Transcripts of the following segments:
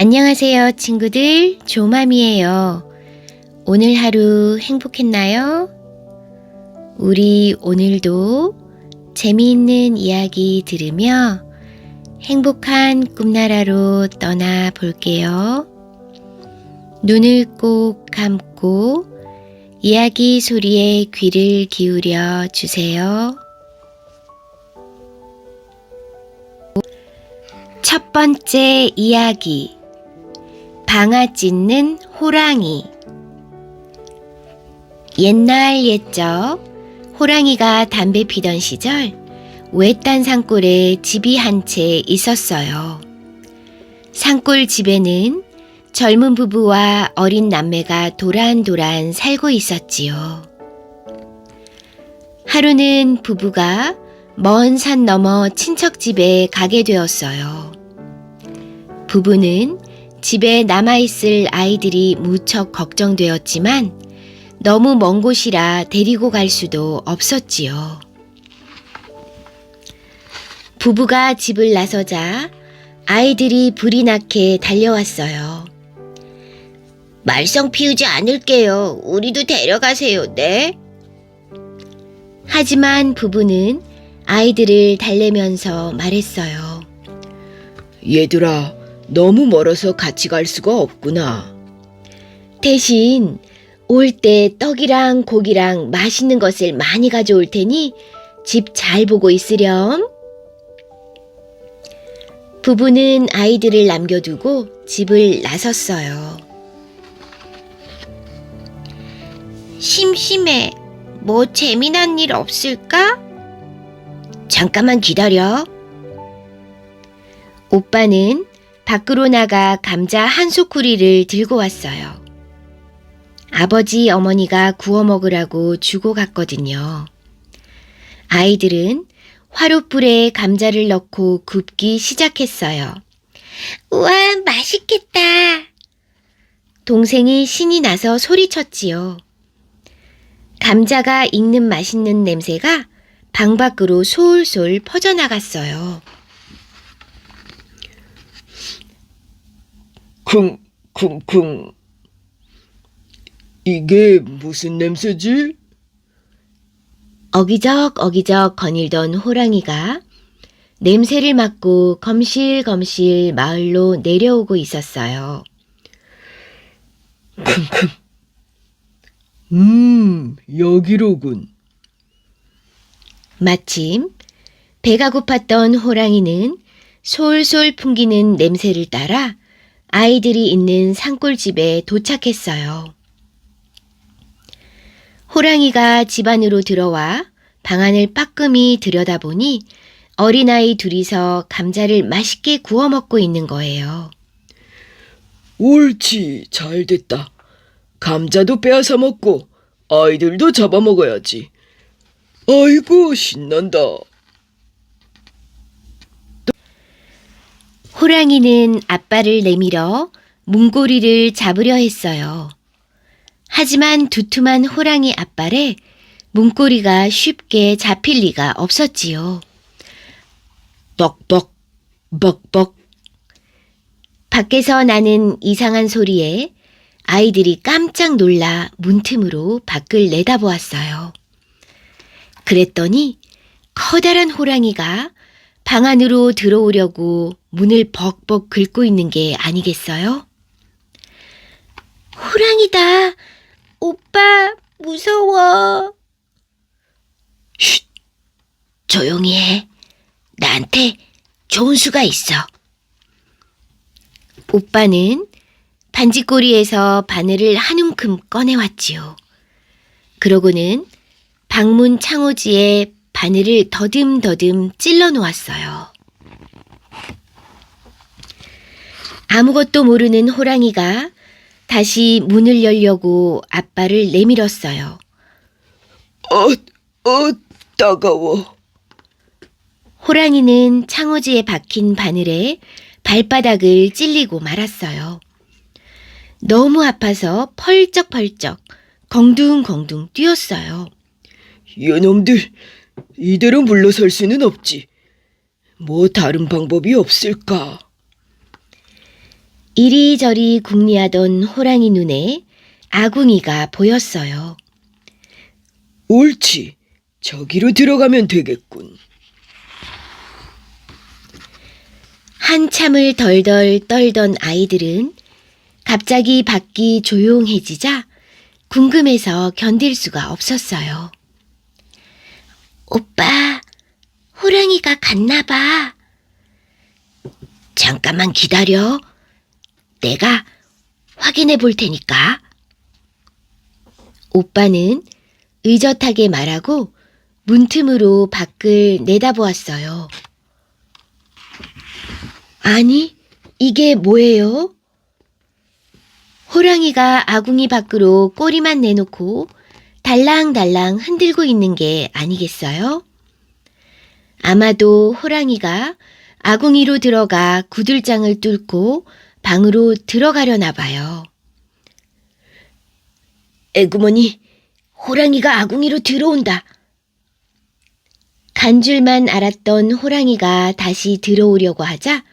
안녕하세요, 친구들. 조맘이에요. 오늘 하루 행복했나요? 우리 오늘도 재미있는 이야기 들으며 행복한 꿈나라로 떠나 볼게요. 눈을 꼭 감고 이야기 소리에 귀를 기울여 주세요. 첫 번째 이야기. 방아 찧는 호랑이. 옛날 옛적 호랑이가 담배 피던 시절 외딴 산골에 집이 한 채 있었어요. 산골 집에는 젊은 부부와 어린 남매가 도란도란 살고 있었지요. 하루는 부부가 먼 산 너머 친척 집에 가게 되었어요. 부부는 집에 남아있을 아이들이 무척 걱정되었지만 너무 먼 곳이라 데리고 갈 수도 없었지요. 부부가 집을 나서자 아이들이 불이 나게 달려왔어요. 말썽 피우지 않을게요. 우리도 데려가세요, 네? 하지만 부부는 아이들을 달래면서 말했어요. 얘들아, 너무 멀어서 같이 갈 수가 없구나. 대신 올 때 떡이랑 고기랑 맛있는 것을 많이 가져올 테니 집 잘 보고 있으렴. 부부는 아이들을 남겨두고 집을 나섰어요. 심심해. 뭐 재미난 일 없을까? 잠깐만 기다려. 오빠는 밖으로 나가 감자 한 소쿠리를 들고 왔어요. 아버지 어머니가 구워 먹으라고 주고 갔거든요. 아이들은 화롯불에 감자를 넣고 굽기 시작했어요. 우와, 맛있겠다. 동생이 신이 나서 소리쳤지요. 감자가 익는 맛있는 냄새가 방 밖으로 솔솔 퍼져나갔어요. 쿵쿵쿵. 이게 무슨 냄새지? 어기적 거닐던 호랑이가 냄새를 맡고 검실검실 마을로 내려오고 있었어요. 여기로군. 마침 배가 고팠던 호랑이는 솔솔 풍기는 냄새를 따라 아이들이 있는 산골집에 도착했어요. 호랑이가 집 안으로 들어와 방 안을 빠끔히 들여다보니 어린아이 둘이서 감자를 맛있게 구워 먹고 있는 거예요. 옳지, 잘 됐다. 감자도 빼앗아 먹고 아이들도 잡아먹어야지. 아이고, 신난다. 호랑이는 아빠를 내밀어 문고리를 잡으려 했어요. 하지만 두툼한 호랑이 앞발에 문고리가 쉽게 잡힐 리가 없었지요. 뻑뻑, 뻑뻑. 밖에서 나는 이상한 소리에 아이들이 깜짝 놀라 문틈으로 밖을 내다보았어요. 그랬더니 커다란 호랑이가 방 안으로 들어오려고 문을 벅벅 긁고 있는 게 아니겠어요? 호랑이다. 오빠, 무서워. 쉿, 조용히 해. 나한테 좋은 수가 있어. 오빠는 반지꼬리에서 바늘을 한 움큼 꺼내왔지요. 그러고는 방문 창호지에 바늘을 더듬더듬 찔러 놓았어요. 아무것도 모르는 호랑이가 다시 문을 열려고 앞발을 내밀었어요. 따가워. 호랑이는 창호지에 박힌 바늘에 발바닥을 찔리고 말았어요. 너무 아파서 펄쩍펄쩍 공둥공둥 뛰었어요. 이놈들, 이대로 물러설 수는 없지. 뭐 다른 방법이 없을까? 이리저리 궁리하던 호랑이 눈에 아궁이가 보였어요. 옳지. 저기로 들어가면 되겠군. 한참을 덜덜 떨던 아이들은 갑자기 밖이 조용해지자 궁금해서 견딜 수가 없었어요. 오빠, 호랑이가 갔나 봐. 잠깐만 기다려. 내가 확인해 볼 테니까. 오빠는 의젓하게 말하고 문틈으로 밖을 내다보았어요. 아니, 이게 뭐예요? 호랑이가 아궁이 밖으로 꼬리만 내놓고 달랑달랑 흔들고 있는 게 아니겠어요? 아마도 호랑이가 아궁이로 들어가 구들장을 뚫고 방으로 들어가려나 봐요. 에구머니, 호랑이가 아궁이로 들어온다. 간 줄만 알았던 호랑이가 다시 들어오려고 하자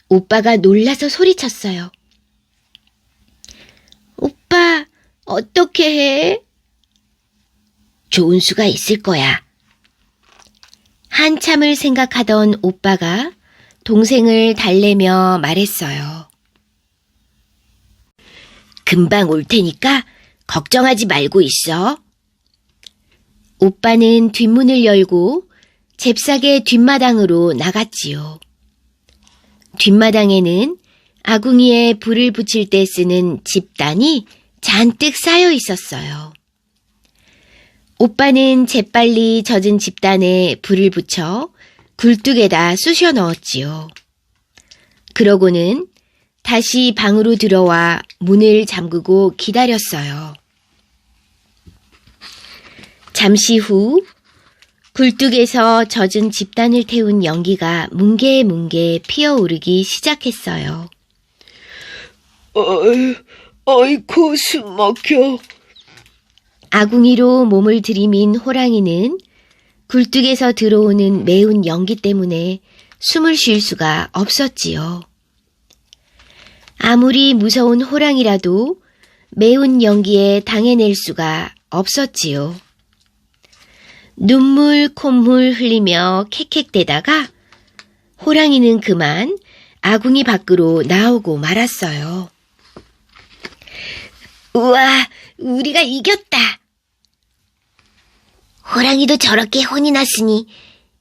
오빠가 놀라서 소리쳤어요. 오빠, 어떻게 해? 좋은 수가 있을 거야. 한참을 생각하던 오빠가 동생을 달래며 말했어요. 금방 올 테니까 걱정하지 말고 있어. 오빠는 뒷문을 열고 잽싸게 뒷마당으로 나갔지요. 뒷마당에는 아궁이에 불을 붙일 때 쓰는 집단이 잔뜩 쌓여 있었어요. 오빠는 재빨리 젖은 집단에 불을 붙여 굴뚝에다 쑤셔 넣었지요. 그러고는 다시 방으로 들어와 문을 잠그고 기다렸어요. 잠시 후 굴뚝에서 젖은 집단을 태운 연기가 뭉게뭉게 피어오르기 시작했어요. 아이고, 숨 막혀. 아궁이로 몸을 들이민 호랑이는 굴뚝에서 들어오는 매운 연기 때문에 숨을 쉴 수가 없었지요. 아무리 무서운 호랑이라도 매운 연기에 당해낼 수가 없었지요. 눈물 콧물 흘리며 캑캑대다가 호랑이는 그만 아궁이 밖으로 나오고 말았어요. 우와, 우리가 이겼다. 호랑이도 저렇게 혼이 났으니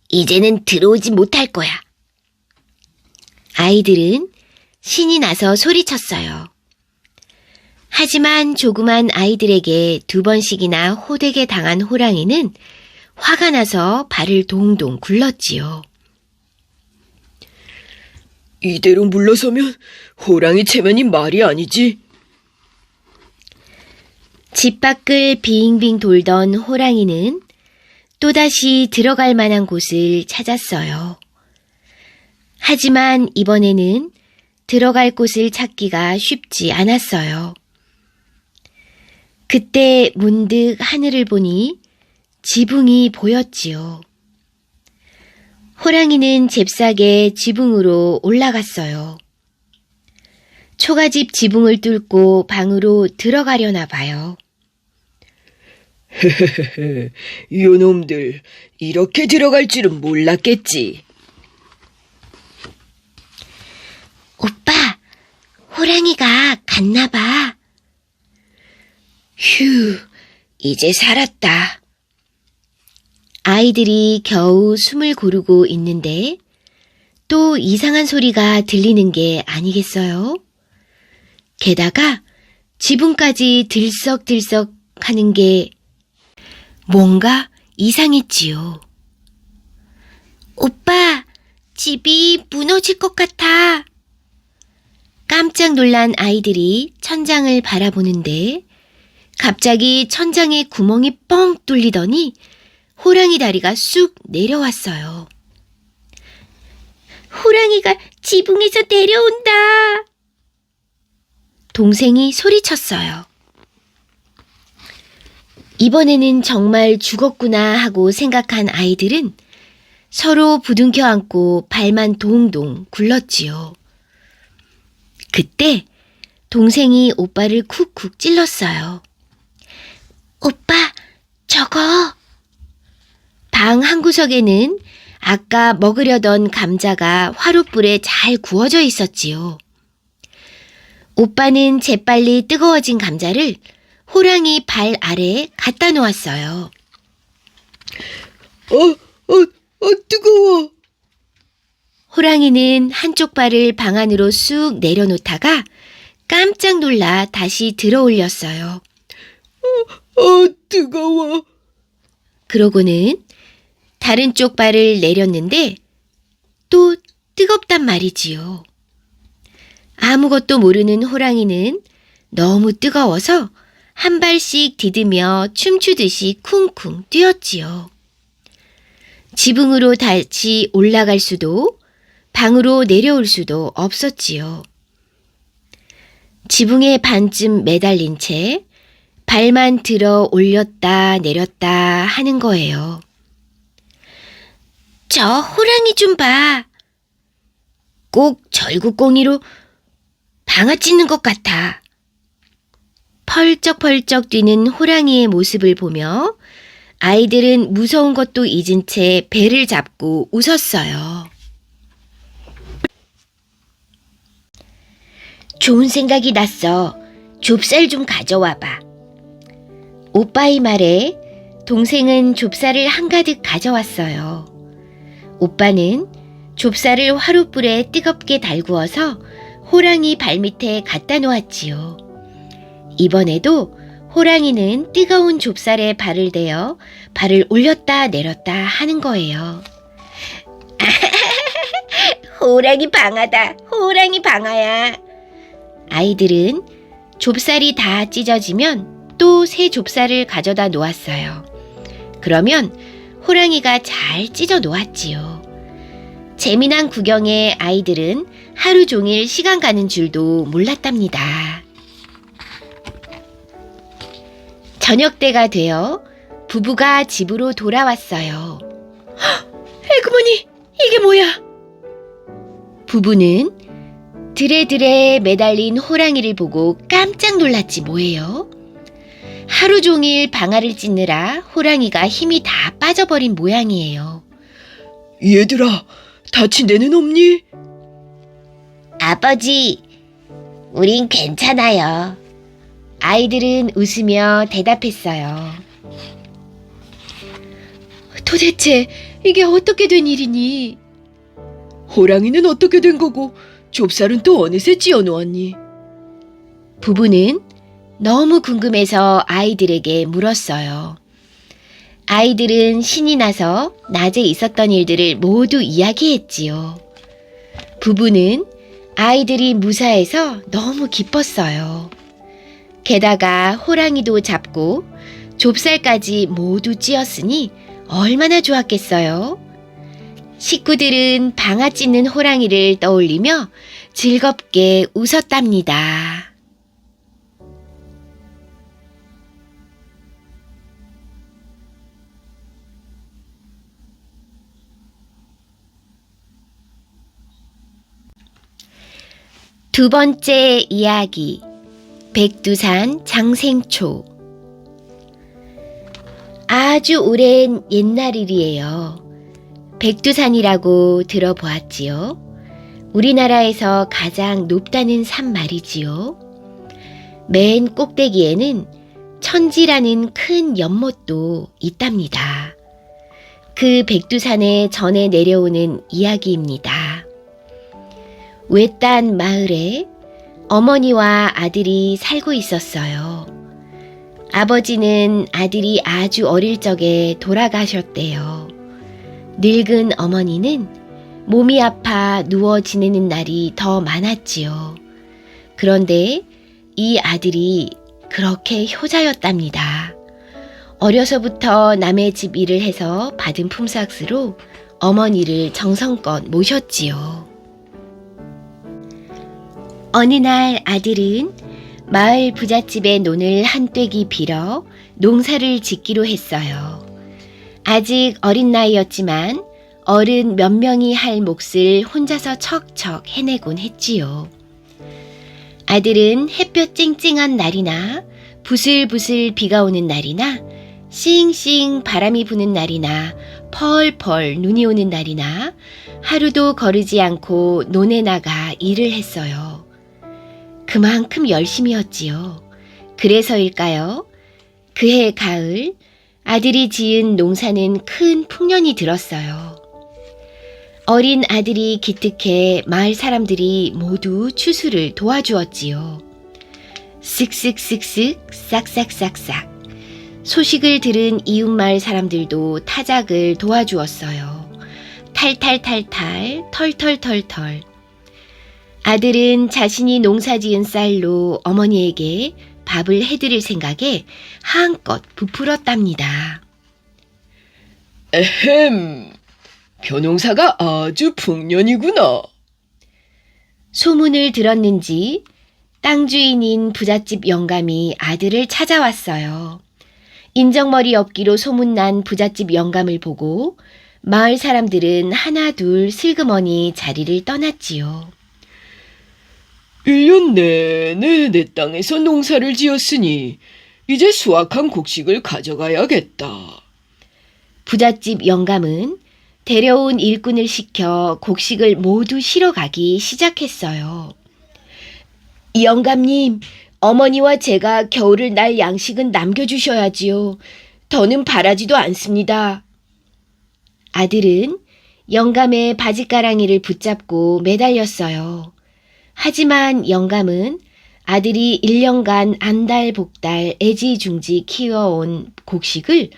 이제는 들어오지 못할 거야. 아이들은 신이 나서 소리쳤어요. 하지만 조그만 아이들에게 2번씩이나 호되게 당한 호랑이는 화가 나서 발을 동동 굴렀지요. 이대로 물러서면 호랑이 체면이 말이 아니지. 집 밖을 빙빙 돌던 호랑이는 또다시 들어갈 만한 곳을 찾았어요. 하지만 이번에는 들어갈 곳을 찾기가 쉽지 않았어요. 그때 문득 하늘을 보니 지붕이 보였지요. 호랑이는 잽싸게 지붕으로 올라갔어요. 초가집 지붕을 뚫고 방으로 들어가려나 봐요. 헤헤헤, 요놈들 이렇게 들어갈 줄은 몰랐겠지. 오빠, 호랑이가 갔나 봐. 휴, 이제 살았다. 아이들이 겨우 숨을 고르고 있는데 또 이상한 소리가 들리는 게 아니겠어요? 게다가 지붕까지 들썩들썩 하는 게 뭔가 이상했지요. 오빠, 집이 무너질 것 같아. 깜짝 놀란 아이들이 천장을 바라보는데 갑자기 천장에 구멍이 뻥 뚫리더니 호랑이 다리가 쑥 내려왔어요. 호랑이가 지붕에서 내려온다. 동생이 소리쳤어요. 이번에는 정말 죽었구나 하고 생각한 아이들은 서로 부둥켜 안고 발만 동동 굴렀지요. 그때 동생이 오빠를 쿡쿡 찔렀어요. 오빠, 저거. 방 한구석에는 아까 먹으려던 감자가 화롯불에 잘 구워져 있었지요. 오빠는 재빨리 뜨거워진 감자를 호랑이 발 아래에 갖다 놓았어요. 뜨거워. 호랑이는 한쪽 발을 방 안으로 쑥 내려놓다가 깜짝 놀라 다시 들어 올렸어요. 뜨거워. 그러고는 다른 쪽 발을 내렸는데 또 뜨겁단 말이지요. 아무것도 모르는 호랑이는 너무 뜨거워서 한 발씩 디디며 춤추듯이 쿵쿵 뛰었지요. 지붕으로 다시 올라갈 수도 방으로 내려올 수도 없었지요. 지붕에 반쯤 매달린 채 발만 들어 올렸다 내렸다 하는 거예요. 저 호랑이 좀 봐. 꼭 절구꽁이로 방아 찧는 것 같아. 펄쩍펄쩍 뛰는 호랑이의 모습을 보며 아이들은 무서운 것도 잊은 채 배를 잡고 웃었어요. 좋은 생각이 났어. 좁쌀 좀 가져와봐. 오빠의 말에 동생은 좁쌀을 한가득 가져왔어요. 오빠는 좁쌀을 화롯불에 뜨겁게 달구어서 호랑이 발밑에 갖다 놓았지요. 이번에도 호랑이는 뜨거운 좁쌀에 발을 대어 발을 올렸다 내렸다 하는 거예요. 호랑이 방아다. 호랑이 방아야. 아이들은 좁쌀이 다 찢어지면 또 새 좁쌀을 가져다 놓았어요. 그러면 호랑이가 잘 찢어 놓았지요. 재미난 구경에 아이들은 하루 종일 시간 가는 줄도 몰랐답니다. 저녁 때가 되어 부부가 집으로 돌아왔어요. 에그머니, 이게 뭐야? 부부는 드레드레 매달린 호랑이를 보고 깜짝 놀랐지 뭐예요. 하루 종일 방아를 찢느라 호랑이가 힘이 다 빠져버린 모양이에요. 얘들아, 다친 데는 없니? 아버지, 우린 괜찮아요. 아이들은 웃으며 대답했어요. 도대체 이게 어떻게 된 일이니? 호랑이는 어떻게 된 거고 좁쌀은 또 어느새 찧어 놓았니? 부부는 너무 궁금해서 아이들에게 물었어요. 아이들은 신이 나서 낮에 있었던 일들을 모두 이야기했지요. 부부는 아이들이 무사해서 너무 기뻤어요. 게다가 호랑이도 잡고 좁쌀까지 모두 찧었으니 얼마나 좋았겠어요. 식구들은 방아 찧는 호랑이를 떠올리며 즐겁게 웃었답니다. 두 번째 이야기, 백두산 장생초. 아주 오랜 옛날 일이에요. 백두산이라고 들어보았지요. 우리나라에서 가장 높다는 산 말이지요. 맨 꼭대기에는 천지라는 큰 연못도 있답니다. 그 백두산에 전해 내려오는 이야기입니다. 외딴 마을에 어머니와 아들이 살고 있었어요. 아버지는 아들이 아주 어릴 적에 돌아가셨대요. 늙은 어머니는 몸이 아파 누워 지내는 날이 더 많았지요. 그런데 이 아들이 그렇게 효자였답니다. 어려서부터 남의 집 일을 해서 받은 품삯으로 어머니를 정성껏 모셨지요. 어느 날 아들은 마을 부잣집의 논을 한 떼기 빌어 농사를 짓기로 했어요. 아직 어린 나이였지만 어른 몇 명이 할 몫을 혼자서 척척 해내곤 했지요. 아들은 햇볕 쨍쨍한 날이나 부슬부슬 비가 오는 날이나 싱싱 바람이 부는 날이나 펄펄 눈이 오는 날이나 하루도 거르지 않고 논에 나가 일을 했어요. 그만큼 열심히였지요. 그래서일까요? 그해 가을 아들이 지은 농사는 큰 풍년이 들었어요. 어린 아들이 기특해 마을 사람들이 모두 추수를 도와주었지요. 쓱쓱쓱쓱 싹싹싹싹 소식을 들은 이웃마을 사람들도 타작을 도와주었어요. 탈탈탈탈 털털털털 아들은 자신이 농사지은 쌀로 어머니에게 밥을 해드릴 생각에 한껏 부풀었답니다. 에헴, 벼농사가 아주 풍년이구나. 소문을 들었는지 땅 주인인 부잣집 영감이 아들을 찾아왔어요. 인정머리 없기로 소문난 부잣집 영감을 보고 마을 사람들은 하나 둘 슬그머니 자리를 떠났지요. 1년 내내 내 땅에서 농사를 지었으니 이제 수확한 곡식을 가져가야겠다. 부잣집 영감은 데려온 일꾼을 시켜 곡식을 모두 실어가기 시작했어요. 영감님, 어머니와 제가 겨울을 날 양식은 남겨주셔야지요. 더는 바라지도 않습니다. 아들은 영감의 바짓가랑이를 붙잡고 매달렸어요. 하지만 영감은 아들이 1년간 안달복달 애지중지 키워온 곡식을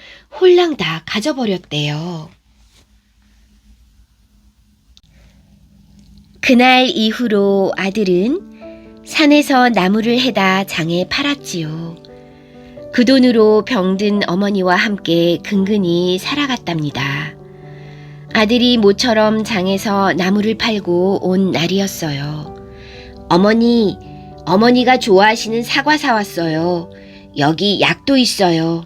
홀랑 다 가져버렸대요. 그날 이후로 아들은 산에서 나무를 해다 장에 팔았지요. 그 돈으로 병든 어머니와 함께 근근히 살아갔답니다. 아들이 모처럼 장에서 나무를 팔고 온 날이었어요. 어머니가 좋아하시는 사과 사왔어요. 여기 약도 있어요.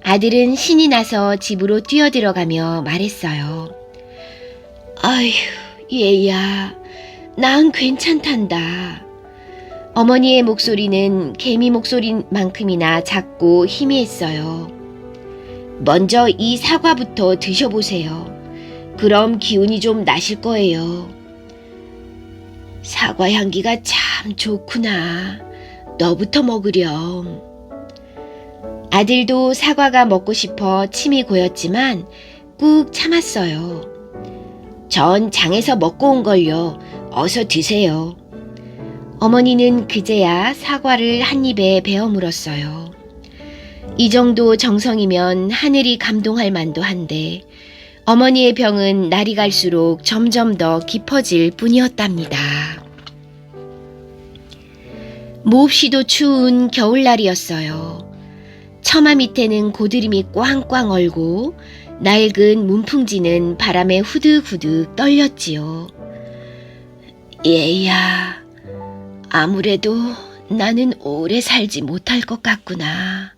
아들은 신이 나서 집으로 뛰어들어가며 말했어요. 아휴, 얘야, 난 괜찮단다. 어머니의 목소리는 개미 목소리만큼이나 작고 희미했어요. 먼저 이 사과부터 드셔보세요. 그럼 기운이 좀 나실 거예요. 사과 향기가 참 좋구나. 너부터 먹으렴. 아들도 사과가 먹고 싶어 침이 고였지만 꾹 참았어요. 전 장에서 먹고 온 걸요. 어서 드세요. 어머니는 그제야 사과를 한 입에 베어 물었어요. 이 정도 정성이면 하늘이 감동할 만도 한데 어머니의 병은 날이 갈수록 점점 더 깊어질 뿐이었답니다. 몹시도 추운 겨울날이었어요. 처마 밑에는 고드름이 꽝꽝 얼고 낡은 문풍지는 바람에 후득후득 떨렸지요. 얘야, 아무래도 나는 오래 살지 못할 것 같구나.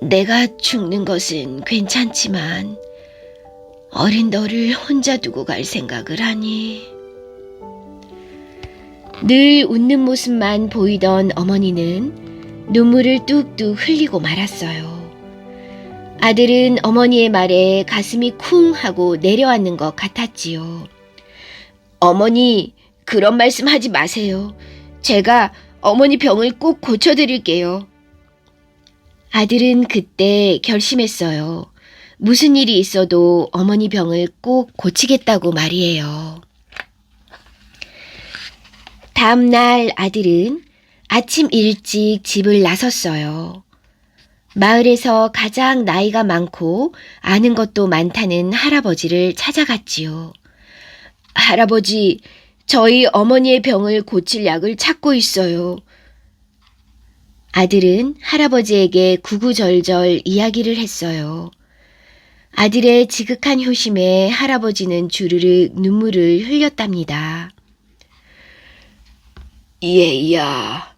내가 죽는 것은 괜찮지만 어린 너를 혼자 두고 갈 생각을 하니. 늘 웃는 모습만 보이던 어머니는 눈물을 뚝뚝 흘리고 말았어요. 아들은 어머니의 말에 가슴이 쿵 하고 내려앉는 것 같았지요. 어머니, 그런 말씀 하지 마세요. 제가 어머니 병을 꼭 고쳐드릴게요. 아들은 그때 결심했어요. 무슨 일이 있어도 어머니 병을 꼭 고치겠다고 말이에요. 다음 날 아들은 아침 일찍 집을 나섰어요. 마을에서 가장 나이가 많고 아는 것도 많다는 할아버지를 찾아갔지요. 할아버지, 저희 어머니의 병을 고칠 약을 찾고 있어요. 아들은 할아버지에게 구구절절 이야기를 했어요. 아들의 지극한 효심에 할아버지는 주르륵 눈물을 흘렸답니다. 얘야,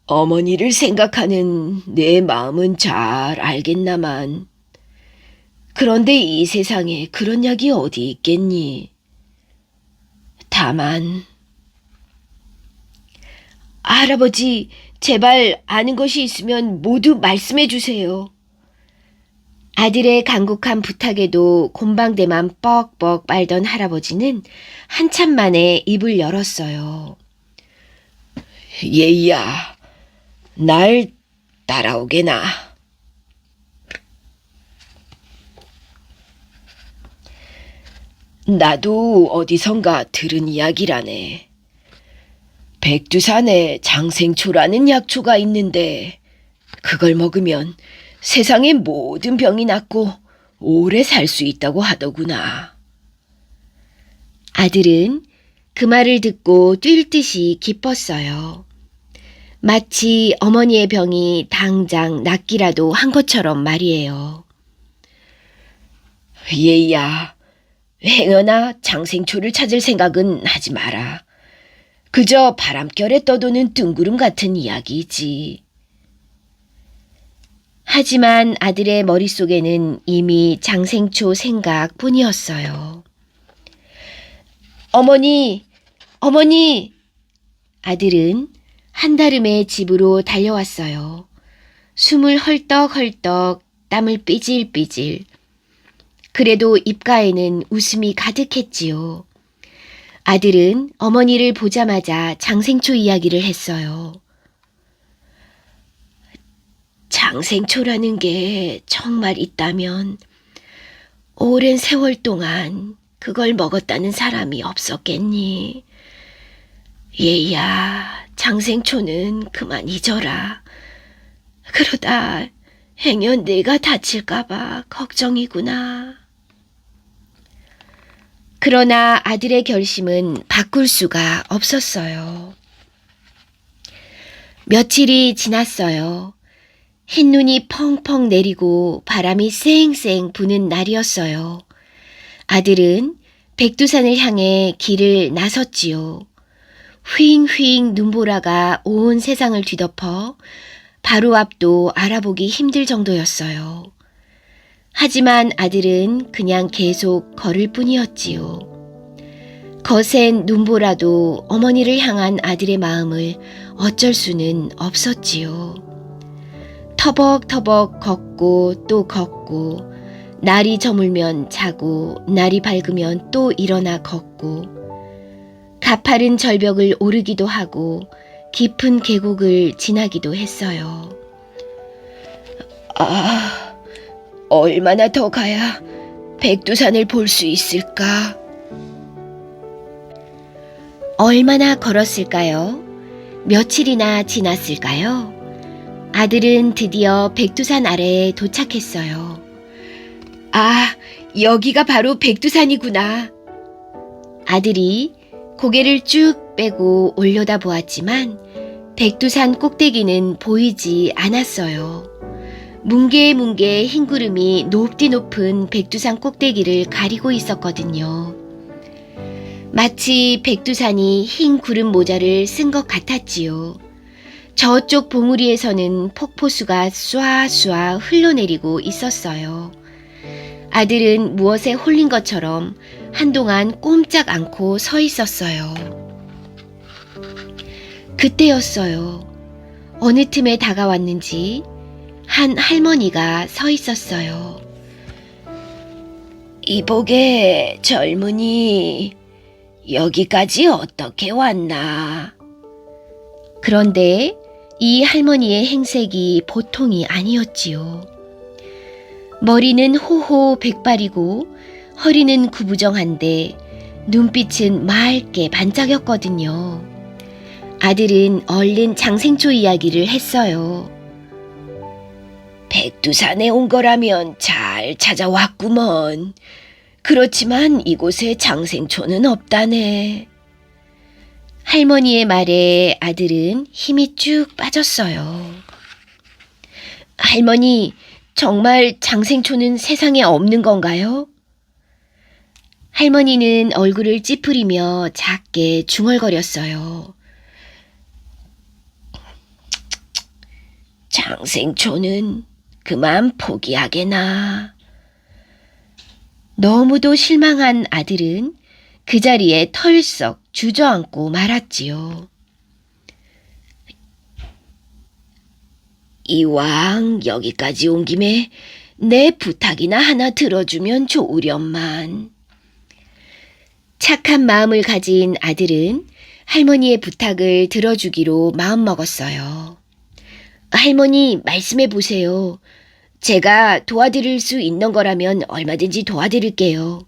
어머니를 생각하는 내 마음은 잘 알겠나만. 그런데 이 세상에 그런 약이 어디 있겠니? 다만 할아버지, 제발 아는 것이 있으면 모두 말씀해 주세요. 아들의 간곡한 부탁에도 곰방대만 뻑뻑 빨던 할아버지는 한참 만에 입을 열었어요. 얘야, 날 따라오게나. 나도 어디선가 들은 이야기라네. 백두산에 장생초라는 약초가 있는데 그걸 먹으면 세상의 모든 병이 낫고 오래 살 수 있다고 하더구나. 아들은 그 말을 듣고 뛸 듯이 기뻤어요. 마치 어머니의 병이 당장 낫기라도 한 것처럼 말이에요. 얘야, 행여나 장생초를 찾을 생각은 하지 마라. 그저 바람결에 떠도는 뜬구름 같은 이야기이지. 하지만 아들의 머릿속에는 이미 장생초 생각뿐이었어요. 어머니, 어머니! 아들은 한달음에 집으로 달려왔어요. 숨을 헐떡헐떡, 땀을 삐질삐질. 그래도 입가에는 웃음이 가득했지요. 아들은 어머니를 보자마자 장생초 이야기를 했어요. 장생초라는 게 정말 있다면 오랜 세월 동안 그걸 먹었다는 사람이 없었겠니? 얘야, 장생초는 그만 잊어라. 그러다 행여 내가 다칠까봐 걱정이구나. 그러나 아들의 결심은 바꿀 수가 없었어요. 며칠이 지났어요. 흰눈이 펑펑 내리고 바람이 쌩쌩 부는 날이었어요. 아들은 백두산을 향해 길을 나섰지요. 휘잉휘잉 눈보라가 온 세상을 뒤덮어 바로 앞도 알아보기 힘들 정도였어요. 하지만 아들은 그냥 계속 걸을 뿐이었지요. 거센 눈보라도 어머니를 향한 아들의 마음을 어쩔 수는 없었지요. 터벅터벅 걷고 또 걷고, 날이 저물면 자고 날이 밝으면 또 일어나 걷고, 가파른 절벽을 오르기도 하고 깊은 계곡을 지나기도 했어요. 얼마나 더 가야 백두산을 볼 수 있을까? 얼마나 걸었을까요? 며칠이나 지났을까요? 아들은 드디어 백두산 아래에 도착했어요. 아, 여기가 바로 백두산이구나. 아들이 고개를 쭉 빼고 올려다 보았지만 백두산 꼭대기는 보이지 않았어요. 뭉게뭉게 흰 구름이 높디 높은 백두산 꼭대기를 가리고 있었거든요. 마치 백두산이 흰 구름 모자를 쓴 것 같았지요. 저쪽 봉우리에서는 폭포수가 쏴쏴 흘러내리고 있었어요. 아들은 무엇에 홀린 것처럼 한동안 꼼짝 않고 서 있었어요. 그때였어요. 어느 틈에 다가왔는지 한 할머니가 서 있었어요. 이보게 젊은이, 여기까지 어떻게 왔나? 그런데 이 할머니의 행색이 보통이 아니었지요. 머리는 호호 백발이고 허리는 구부정한데 눈빛은 맑게 반짝였거든요. 아들은 얼른 장생초 이야기를 했어요. 백두산에 온 거라면 잘 찾아왔구먼. 그렇지만 이곳에 장생초는 없다네. 할머니의 말에 아들은 힘이 쭉 빠졌어요. 할머니, 정말 장생초는 세상에 없는 건가요? 할머니는 얼굴을 찌푸리며 작게 중얼거렸어요. 장생초는 그만 포기하게나. 너무도 실망한 아들은 그 자리에 털썩 주저앉고 말았지요. 이왕 여기까지 온 김에 내 부탁이나 하나 들어주면 좋으련만. 착한 마음을 가진 아들은 할머니의 부탁을 들어주기로 마음먹었어요. 할머니, 말씀해 보세요. 제가 도와드릴 수 있는 거라면 얼마든지 도와드릴게요.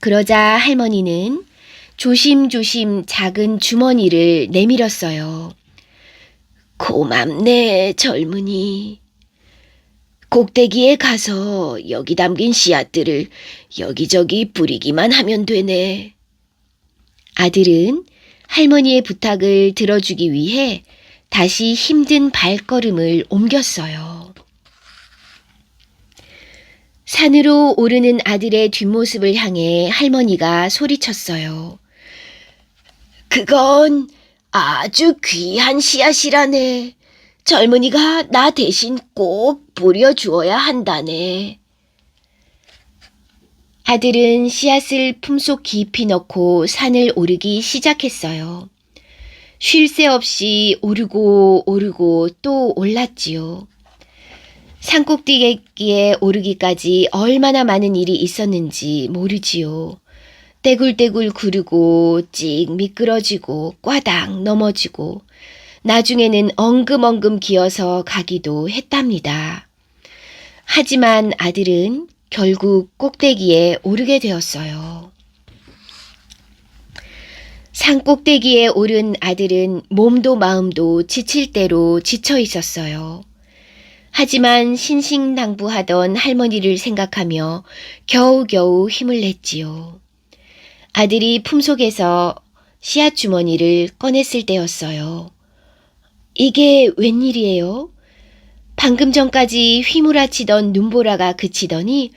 그러자 할머니는 조심조심 작은 주머니를 내밀었어요. 고맙네, 젊은이. 꼭대기에 가서 여기 담긴 씨앗들을 여기저기 뿌리기만 하면 되네. 아들은 할머니의 부탁을 들어주기 위해 다시 힘든 발걸음을 옮겼어요. 산으로 오르는 아들의 뒷모습을 향해 할머니가 소리쳤어요. 그건 아주 귀한 씨앗이라네. 젊은이가 나 대신 꼭 뿌려주어야 한다네. 아들은 씨앗을 품속 깊이 넣고 산을 오르기 시작했어요. 쉴 새 없이 오르고 오르고 또 올랐지요. 산꼭대기에 오르기까지 얼마나 많은 일이 있었는지 모르지요. 떼굴떼굴 구르고 찍 미끄러지고 꽈당 넘어지고 나중에는 엉금엉금 기어서 가기도 했답니다. 하지만 아들은 결국 꼭대기에 오르게 되었어요. 산 꼭대기에 오른 아들은 몸도 마음도 지칠 대로 지쳐 있었어요. 하지만 신신당부하던 할머니를 생각하며 겨우겨우 힘을 냈지요. 아들이 품속에서 씨앗 주머니를 꺼냈을 때였어요. 이게 웬일이에요? 방금 전까지 휘몰아치던 눈보라가 그치더니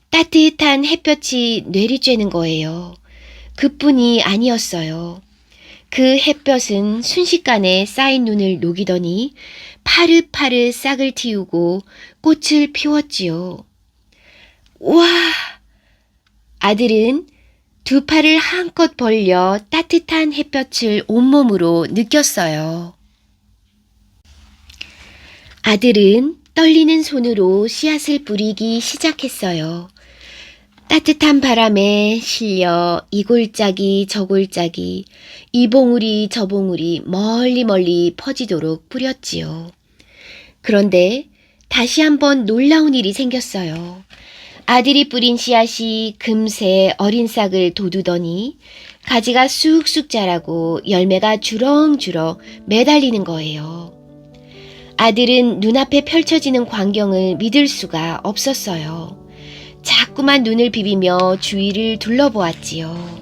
따뜻한 햇볕이 내리쬐는 거예요. 그뿐이 아니었어요. 그 햇볕은 순식간에 쌓인 눈을 녹이더니 파릇파릇 싹을 틔우고 꽃을 피웠지요. 와! 아들은 두 팔을 한껏 벌려 따뜻한 햇볕을 온몸으로 느꼈어요. 아들은 떨리는 손으로 씨앗을 뿌리기 시작했어요. 따뜻한 바람에 실려 이 골짜기 저 골짜기 이 봉우리 저 봉우리 멀리 멀리 퍼지도록 뿌렸지요. 그런데 다시 한번 놀라운 일이 생겼어요. 아들이 뿌린 씨앗이 금세 어린 싹을 돋우더니 가지가 쑥쑥 자라고 열매가 주렁주렁 매달리는 거예요. 아들은 눈앞에 펼쳐지는 광경을 믿을 수가 없었어요. 자꾸만 눈을 비비며 주위를 둘러보았지요.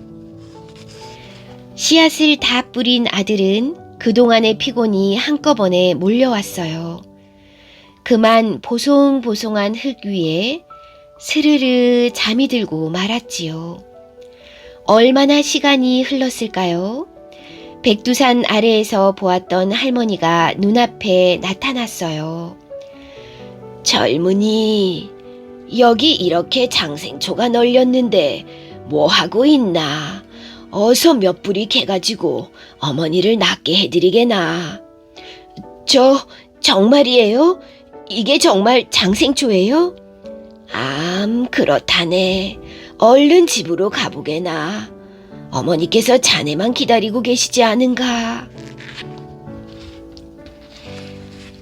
씨앗을 다 뿌린 아들은 그동안의 피곤이 한꺼번에 몰려왔어요. 그만 보송보송한 흙 위에 스르르 잠이 들고 말았지요. 얼마나 시간이 흘렀을까요? 백두산 아래에서 보았던 할머니가 눈앞에 나타났어요. 젊은이, 여기 이렇게 장생초가 널렸는데 뭐 하고 있나? 어서 몇 뿌리 캐가지고 어머니를 낫게 해드리게나. 정말이에요? 이게 정말 장생초예요? 그렇다네. 얼른 집으로 가보게나. 어머니께서 자네만 기다리고 계시지 않은가?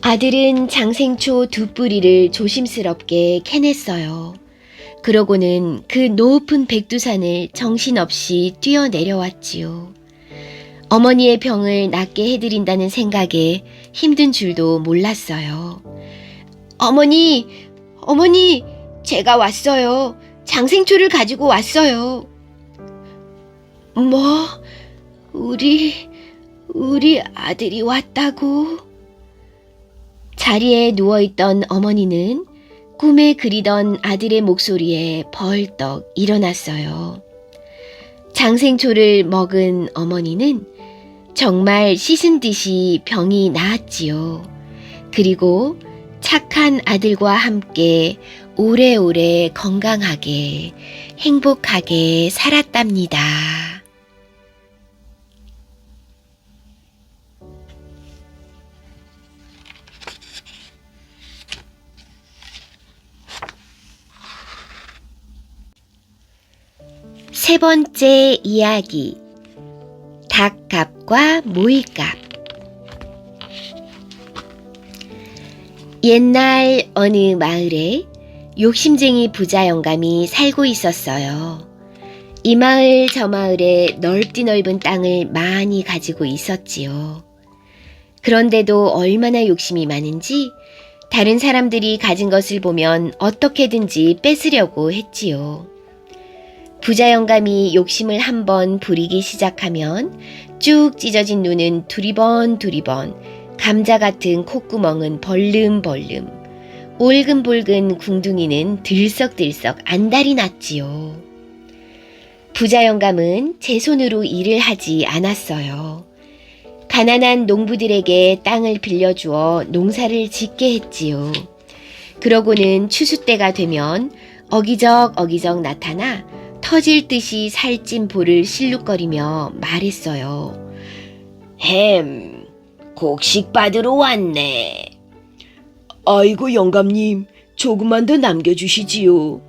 아들은 장생초 두 뿌리를 조심스럽게 캐냈어요. 그러고는 그 높은 백두산을 정신없이 뛰어내려왔지요. 어머니의 병을 낫게 해드린다는 생각에 힘든 줄도 몰랐어요. 어머니, 제가 왔어요. 장생초를 가지고 왔어요. 뭐? 우리 아들이 왔다고? 자리에 누워있던 어머니는 꿈에 그리던 아들의 목소리에 벌떡 일어났어요. 장생초를 먹은 어머니는 정말 씻은 듯이 병이 나았지요. 그리고 착한 아들과 함께 오래오래 건강하게 행복하게 살았답니다. 세 번째 이야기. 닭값과 모이값. 옛날 어느 마을에 욕심쟁이 부자 영감이 살고 있었어요. 이 마을 저 마을에 넓디 넓은 땅을 많이 가지고 있었지요. 그런데도 얼마나 욕심이 많은지 다른 사람들이 가진 것을 보면 어떻게든지 뺏으려고 했지요. 부자 영감이 욕심을 한번 부리기 시작하면 쭉 찢어진 눈은 두리번 감자 같은 콧구멍은 벌름벌름, 올금볼금 궁둥이는 들썩들썩 안달이 났지요. 부자 영감은 제 손으로 일을 하지 않았어요. 가난한 농부들에게 땅을 빌려주어 농사를 짓게 했지요. 그러고는 추수 때가 되면 어기적 나타나 터질 듯이 살찐 볼을 실룩거리며 말했어요. 햄, 곡식 받으러 왔네. 아이고 영감님, 조금만 더 남겨주시지요.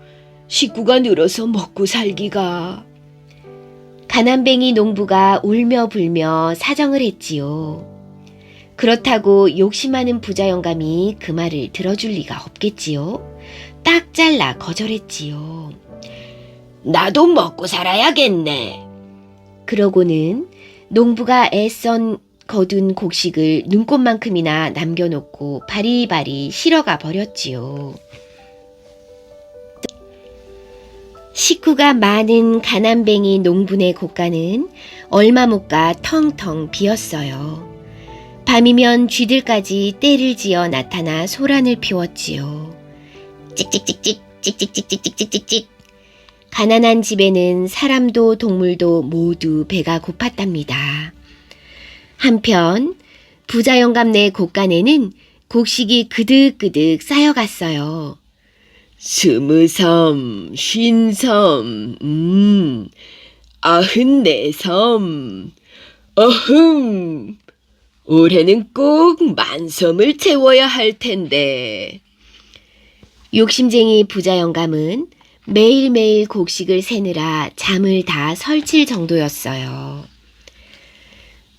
식구가 늘어서 먹고 살기가. 가난뱅이 농부가 울며 불며 사정을 했지요. 그렇다고 욕심 많은 부자 영감이 그 말을 들어줄 리가 없겠지요. 딱 잘라 거절했지요. 나도 먹고 살아야겠네. 그러고는 농부가 애써 거둔 곡식을 눈꽃만큼이나 남겨놓고 바리바리 실어가 버렸지요. 식구가 많은 가난뱅이 농부네 곳간은 얼마 못 가 텅텅 비었어요. 밤이면 쥐들까지 떼를 지어 나타나 소란을 피웠지요. 찍찍찍찍. 가난한 집에는 사람도 동물도 모두 배가 고팠답니다. 한편 부자 영감네 곳간에는 곡식이 그득그득 쌓여갔어요. 23, 53, 94섬. 올해는 꼭 만섬을 채워야 할 텐데. 욕심쟁이 부자 영감은 매일매일 곡식을 세느라 잠을 다 설칠 정도였어요.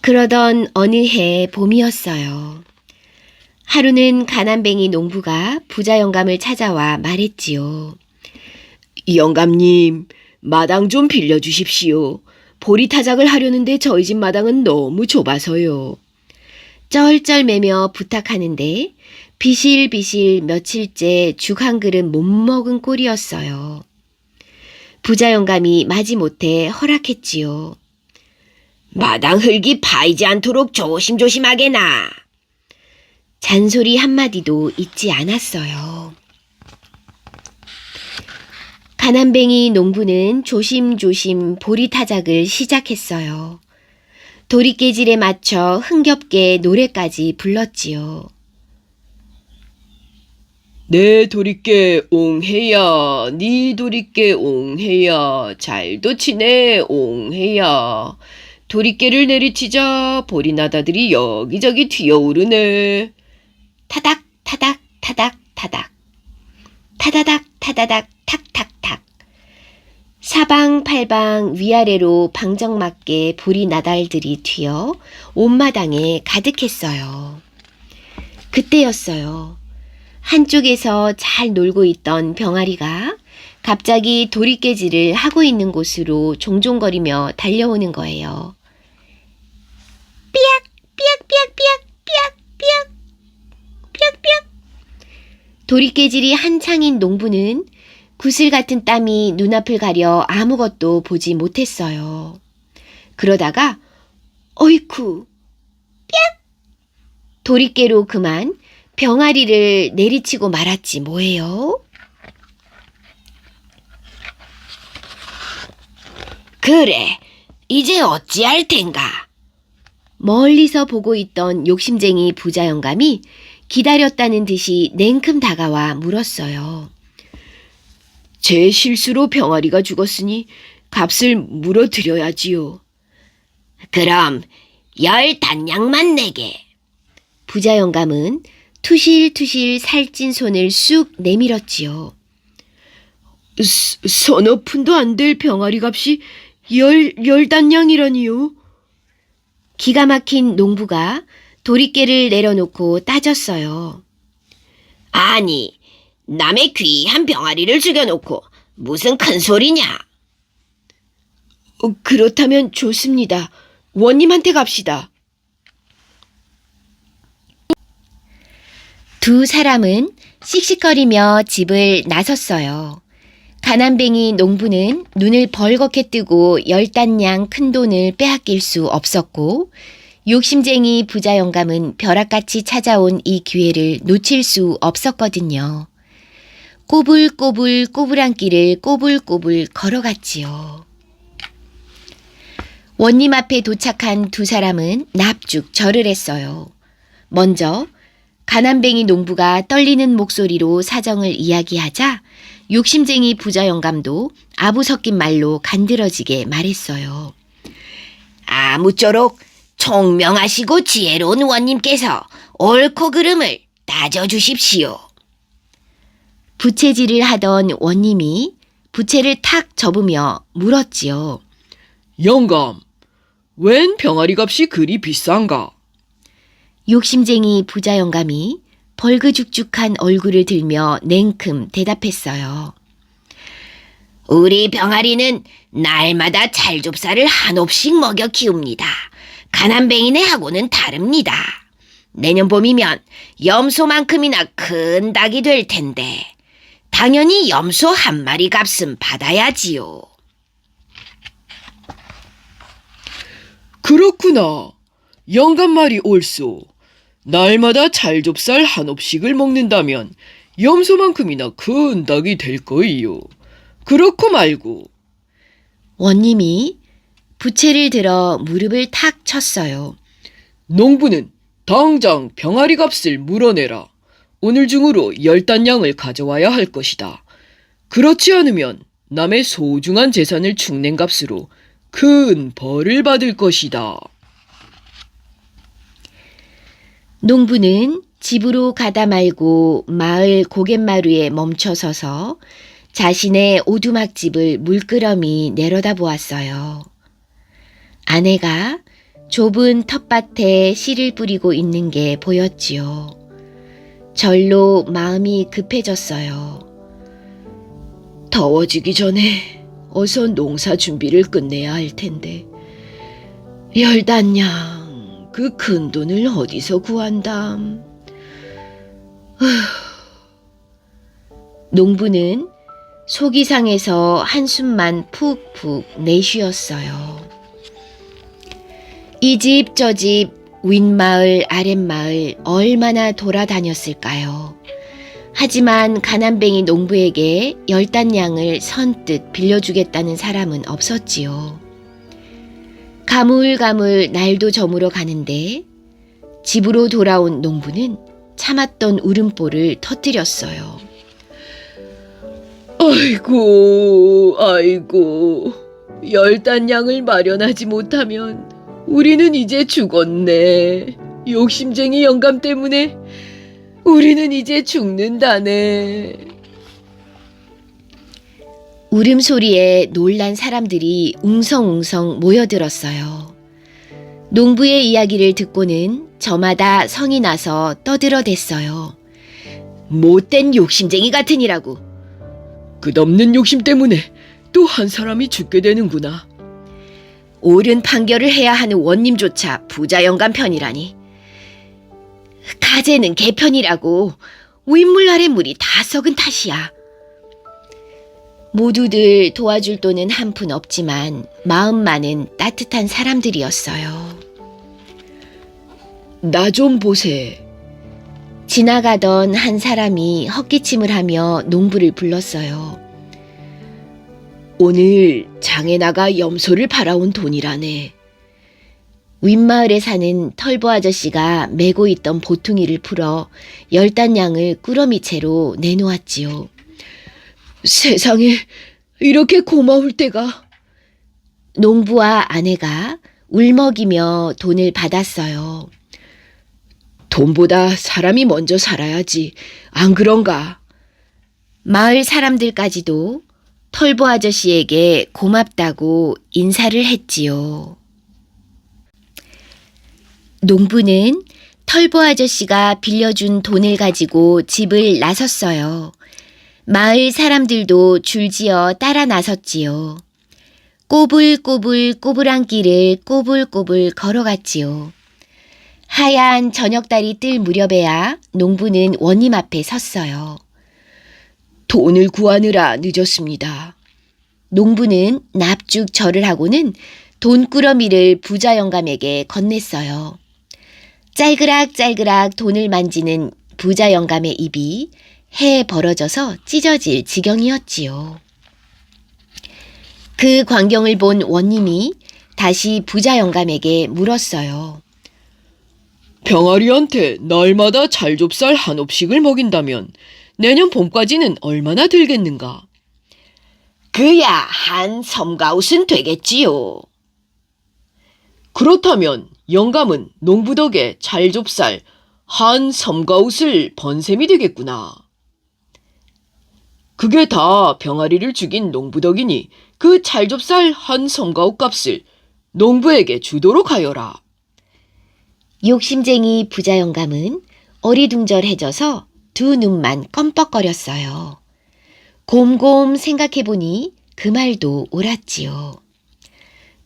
그러던 어느 해 봄이었어요. 하루는 가난뱅이 농부가 부자 영감을 찾아와 말했지요. 영감님, 마당 좀 빌려주십시오. 보리타작을 하려는데 저희 집 마당은 너무 좁아서요. 쩔쩔매며 부탁하는데 비실비실 며칠째 죽 한 그릇 못 먹은 꼴이었어요. 부자 영감이 마지못해 허락했지요. 마당 흙이 파이지 않도록 조심조심하게 나. 잔소리 한마디도 잊지 않았어요. 가난뱅이 농부는 조심조심 보리타작을 시작했어요. 도리깨질에 맞춰 흥겹게 노래까지 불렀지요. 내 도리깨 옹해야, 네 도리깨 옹해야, 잘도 치네 옹해야. 도리깨를 내리치자 보리나다들이 여기저기 튀어오르네. 타닥 타닥 타닥 타닥 타다닥 타다닥 탁탁탁 사방팔방 위아래로 방정맞게 보리나달들이 튀어 온마당에 가득했어요. 그때였어요. 한쪽에서 잘 놀고 있던 병아리가 갑자기 도리깨질을 하고 있는 곳으로 종종거리며 달려오는 거예요. 삐약 삐약 삐약 삐약 삐약 삐약 삐약 삐약. 도리깨질이 한창인 농부는 구슬 같은 땀이 눈앞을 가려 아무것도 보지 못했어요. 그러다가 어이쿠 삐약. 도리깨로 그만 병아리를 내리치고 말았지 뭐예요. 그래, 이제 어찌할 텐가? 멀리서 보고 있던 욕심쟁이 부자 영감이 기다렸다는 듯이 냉큼 다가와 물었어요. 제 실수로 병아리가 죽었으니 값을 물어드려야지요. 그럼 10단량만 내게. 부자 영감은 투실투실 살찐 손을 쑥 내밀었지요. 서너 푼도 안 될 병아리 값이 열단량이라니요. 기가 막힌 농부가 도리깨를 내려놓고 따졌어요. 아니, 남의 귀한 병아리를 죽여놓고 무슨 큰 소리냐? 그렇다면 좋습니다. 원님한테 갑시다. 두 사람은 씩씩거리며 집을 나섰어요. 가난뱅이 농부는 눈을 벌겋게 뜨고 10단량 큰 돈을 빼앗길 수 없었고, 욕심쟁이 부자 영감은 벼락같이 찾아온 이 기회를 놓칠 수 없었거든요. 꼬불꼬불 꼬불한 길을 꼬불꼬불 걸어갔지요. 원님 앞에 도착한 두 사람은 납죽 절을 했어요. 먼저 가난뱅이 농부가 떨리는 목소리로 사정을 이야기하자 욕심쟁이 부자 영감도 아부 섞인 말로 간드러지게 말했어요. 아무쪼록 총명하시고 지혜로운 원님께서 옳고 그름을 따져주십시오. 부채질을 하던 원님이 부채를 탁 접으며 물었지요. 영감, 웬 병아리 값이 그리 비싼가? 욕심쟁이 부자 영감이 벌그죽죽한 얼굴을 들며 냉큼 대답했어요. 우리 병아리는 날마다 찰좁쌀을 한옵씩 먹여 키웁니다. 가난뱅이네하고는 다릅니다. 내년 봄이면 염소만큼이나 큰 닭이 될 텐데 당연히 염소 한 마리 값은 받아야지요. 그렇구나. 영감 말이 옳소. 날마다 찰좁쌀 한옵씩을 먹는다면 염소만큼이나 큰 닭이 될 거이요. 그렇고 말고. 원님이 부채를 들어 무릎을 탁 쳤어요. 농부는 당장 병아리 값을 물어내라. 오늘 중으로 10단량을 가져와야 할 것이다. 그렇지 않으면 남의 소중한 재산을 축낸 값으로 큰 벌을 받을 것이다. 농부는 집으로 가다 말고 마을 고갯마루에 멈춰서서 자신의 오두막집을 물끄러미 내려다보았어요. 아내가 좁은 텃밭에 씨를 뿌리고 있는 게 보였지요. 절로 마음이 급해졌어요. 더워지기 전에 어서 농사 준비를 끝내야 할 텐데 10단량 그 큰 돈을 어디서 구한담? 농부는 속이 상해서 한숨만 푹푹 내쉬었어요. 이 집 저 집 윗마을 아랫마을 얼마나 돌아다녔을까요? 하지만 가난뱅이 농부에게 10단량을 선뜻 빌려주겠다는 사람은 없었지요. 가물가물 날도 저물어 가는데 집으로 돌아온 농부는 참았던 울음보를 터뜨렸어요. 아이고, 10단량을 마련하지 못하면 우리는 이제 죽었네. 욕심쟁이 영감 때문에 우리는 이제 죽는다네. 울음소리에 놀란 사람들이 웅성웅성 모여들었어요. 농부의 이야기를 듣고는 저마다 성이 나서 떠들어댔어요. 못된 욕심쟁이 같으니라고. 끝없는 욕심 때문에 또 한 사람이 죽게 되는구나. 옳은 판결을 해야 하는 원님조차 부자 영감 편이라니. 가재는 개편이라고. 윗물 아랫물이 다 썩은 탓이야. 모두들 도와줄 돈은 한 푼 없지만 마음만은 따뜻한 사람들이었어요. 나 좀 보세. 지나가던 한 사람이 헛기침을 하며 농부를 불렀어요. 오늘 장에 나가 염소를 팔아온 돈이라네. 윗마을에 사는 털보 아저씨가 메고 있던 보퉁이를 풀어 10단량을 꾸러미 채로 내놓았지요. 세상에 이렇게 고마울 때가. 농부와 아내가 울먹이며 돈을 받았어요. 돈보다 사람이 먼저 살아야지. 안 그런가? 마을 사람들까지도 털보 아저씨에게 고맙다고 인사를 했지요. 농부는 털보 아저씨가 빌려준 돈을 가지고 집을 나섰어요. 마을 사람들도 줄지어 따라 나섰지요. 꼬불꼬불 꼬불한 길을 꼬불꼬불 걸어갔지요. 하얀 저녁달이 뜰 무렵에야 농부는 원님 앞에 섰어요. 돈을 구하느라 늦었습니다. 농부는 납죽 절을 하고는 돈꾸러미를 부자 영감에게 건넸어요. 짤그락짤그락 돈을 만지는 부자 영감의 입이 해 벌어져서 찢어질 지경이었지요. 그 광경을 본 원님이 다시 부자 영감에게 물었어요. 병아리한테 날마다 찰좁쌀 한 옵씩을 먹인다면 내년 봄까지는 얼마나 들겠는가? 그야 한 섬가웃은 되겠지요. 그렇다면 영감은 농부 덕에 찰좁쌀 한 섬가웃을 번 셈이 되겠구나. 그게 다 병아리를 죽인 농부 덕이니 그 찰좁쌀 한 섬가웃 값을 농부에게 주도록 하여라. 욕심쟁이 부자 영감은 어리둥절해져서 두 눈만 껌뻑거렸어요. 곰곰 생각해보니 그 말도 옳았지요.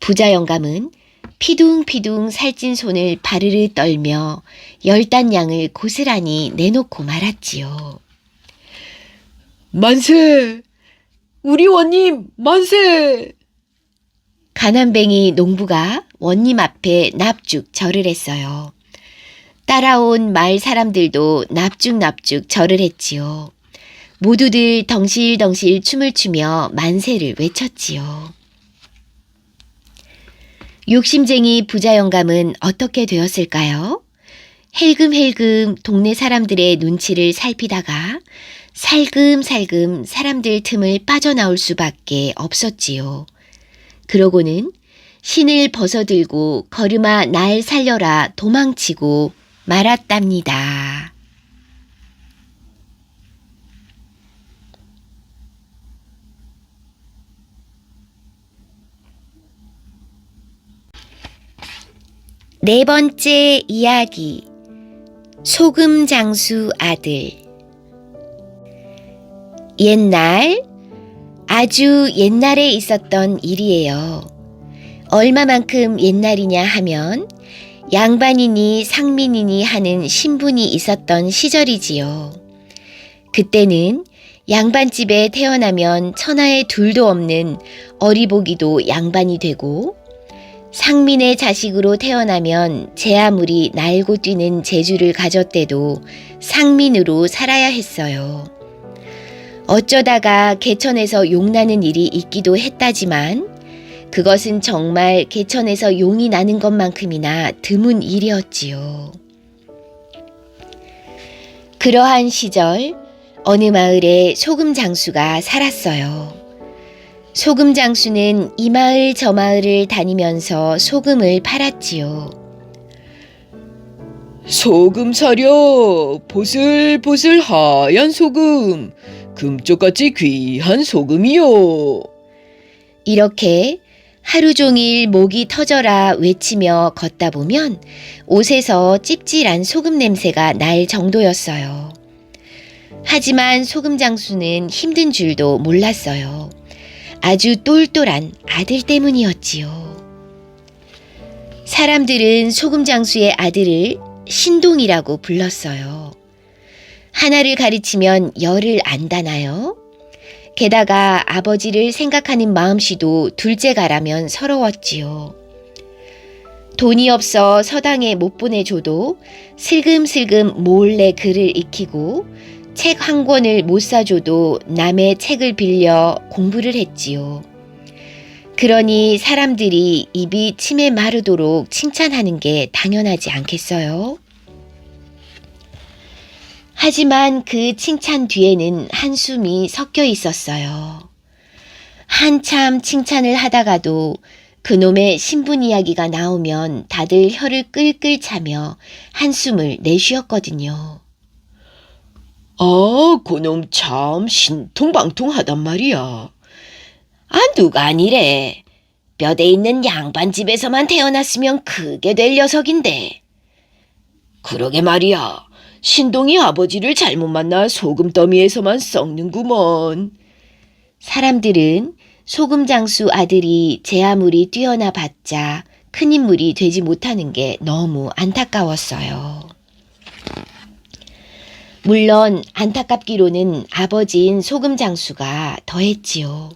부자 영감은 피둥피둥 살찐 손을 바르르 떨며 10단량을 고스란히 내놓고 말았지요. 만세! 우리 원님 만세! 가난뱅이 농부가 원님 앞에 납죽 절을 했어요. 따라온 마을 사람들도 납죽납죽 절을 했지요. 모두들 덩실덩실 춤을 추며 만세를 외쳤지요. 욕심쟁이 부자 영감은 어떻게 되었을까요? 헬금헬금 동네 사람들의 눈치를 살피다가 살금살금 사람들 틈을 빠져나올 수밖에 없었지요. 그러고는 신을 벗어들고 걸음아 날 살려라 도망치고 말았답니다. 네 번째 이야기. 소금 장수 아들. 옛날, 아주 옛날에 있었던 일이에요. 얼마만큼 옛날이냐 하면 양반이니 상민이니 하는 신분이 있었던 시절이지요. 그때는 양반집에 태어나면 천하에 둘도 없는 어리보기도 양반이 되고 상민의 자식으로 태어나면 제 아무리 날고 뛰는 재주를 가졌대도 상민으로 살아야 했어요. 어쩌다가 개천에서 용나는 일이 있기도 했다지만 그것은 정말 개천에서 용이 나는 것만큼이나 드문 일이었지요. 그러한 시절 어느 마을에 소금 장수가 살았어요. 소금 장수는 이 마을 저 마을을 다니면서 소금을 팔았지요. 소금 사려 보슬보슬 하얀 소금 금쪽같이 귀한 소금이요. 이렇게 하루 종일 목이 터져라 외치며 걷다 보면 옷에서 찝찝한 소금 냄새가 날 정도였어요. 하지만 소금 장수는 힘든 줄도 몰랐어요. 아주 똘똘한 아들 때문이었지요. 사람들은 소금 장수의 아들을 신동이라고 불렀어요. 하나를 가르치면 열을 안다나요? 게다가 아버지를 생각하는 마음씨도 둘째가라면 서러웠지요. 돈이 없어 서당에 못 보내줘도 슬금슬금 몰래 글을 익히고 책 한 권을 못 사줘도 남의 책을 빌려 공부를 했지요. 그러니 사람들이 입이 침에 마르도록 칭찬하는 게 당연하지 않겠어요? 하지만 그 칭찬 뒤에는 한숨이 섞여 있었어요. 한참 칭찬을 하다가도 그놈의 신분 이야기가 나오면 다들 혀를 끌끌 차며 한숨을 내쉬었거든요. 아, 그놈 참 신통방통하단 말이야. 아, 누가 아니래. 뼈대 있는 양반집에서만 태어났으면 그게 될 녀석인데. 그러게 말이야. 신동이 아버지를 잘못 만나 소금더미에서만 썩는구먼. 사람들은 소금장수 아들이 제 아무리 뛰어나 봤자 큰 인물이 되지 못하는 게 너무 안타까웠어요. 물론 안타깝기로는 아버지인 소금장수가 더했지요.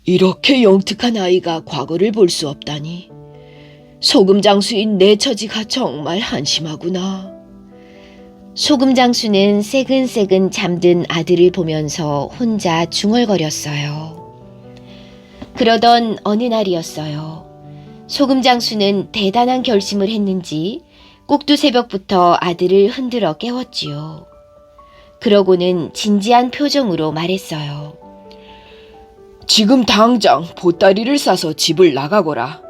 이렇게 영특한 아이가 과거를 볼 수 없다니. 소금장수인 내 처지가 정말 한심하구나. 소금장수는 새근새근 잠든 아들을 보면서 혼자 중얼거렸어요. 그러던 어느 날이었어요. 소금장수는 대단한 결심을 했는지 꼭두새벽부터 아들을 흔들어 깨웠지요. 그러고는 진지한 표정으로 말했어요. 지금 당장 보따리를 싸서 집을 나가거라.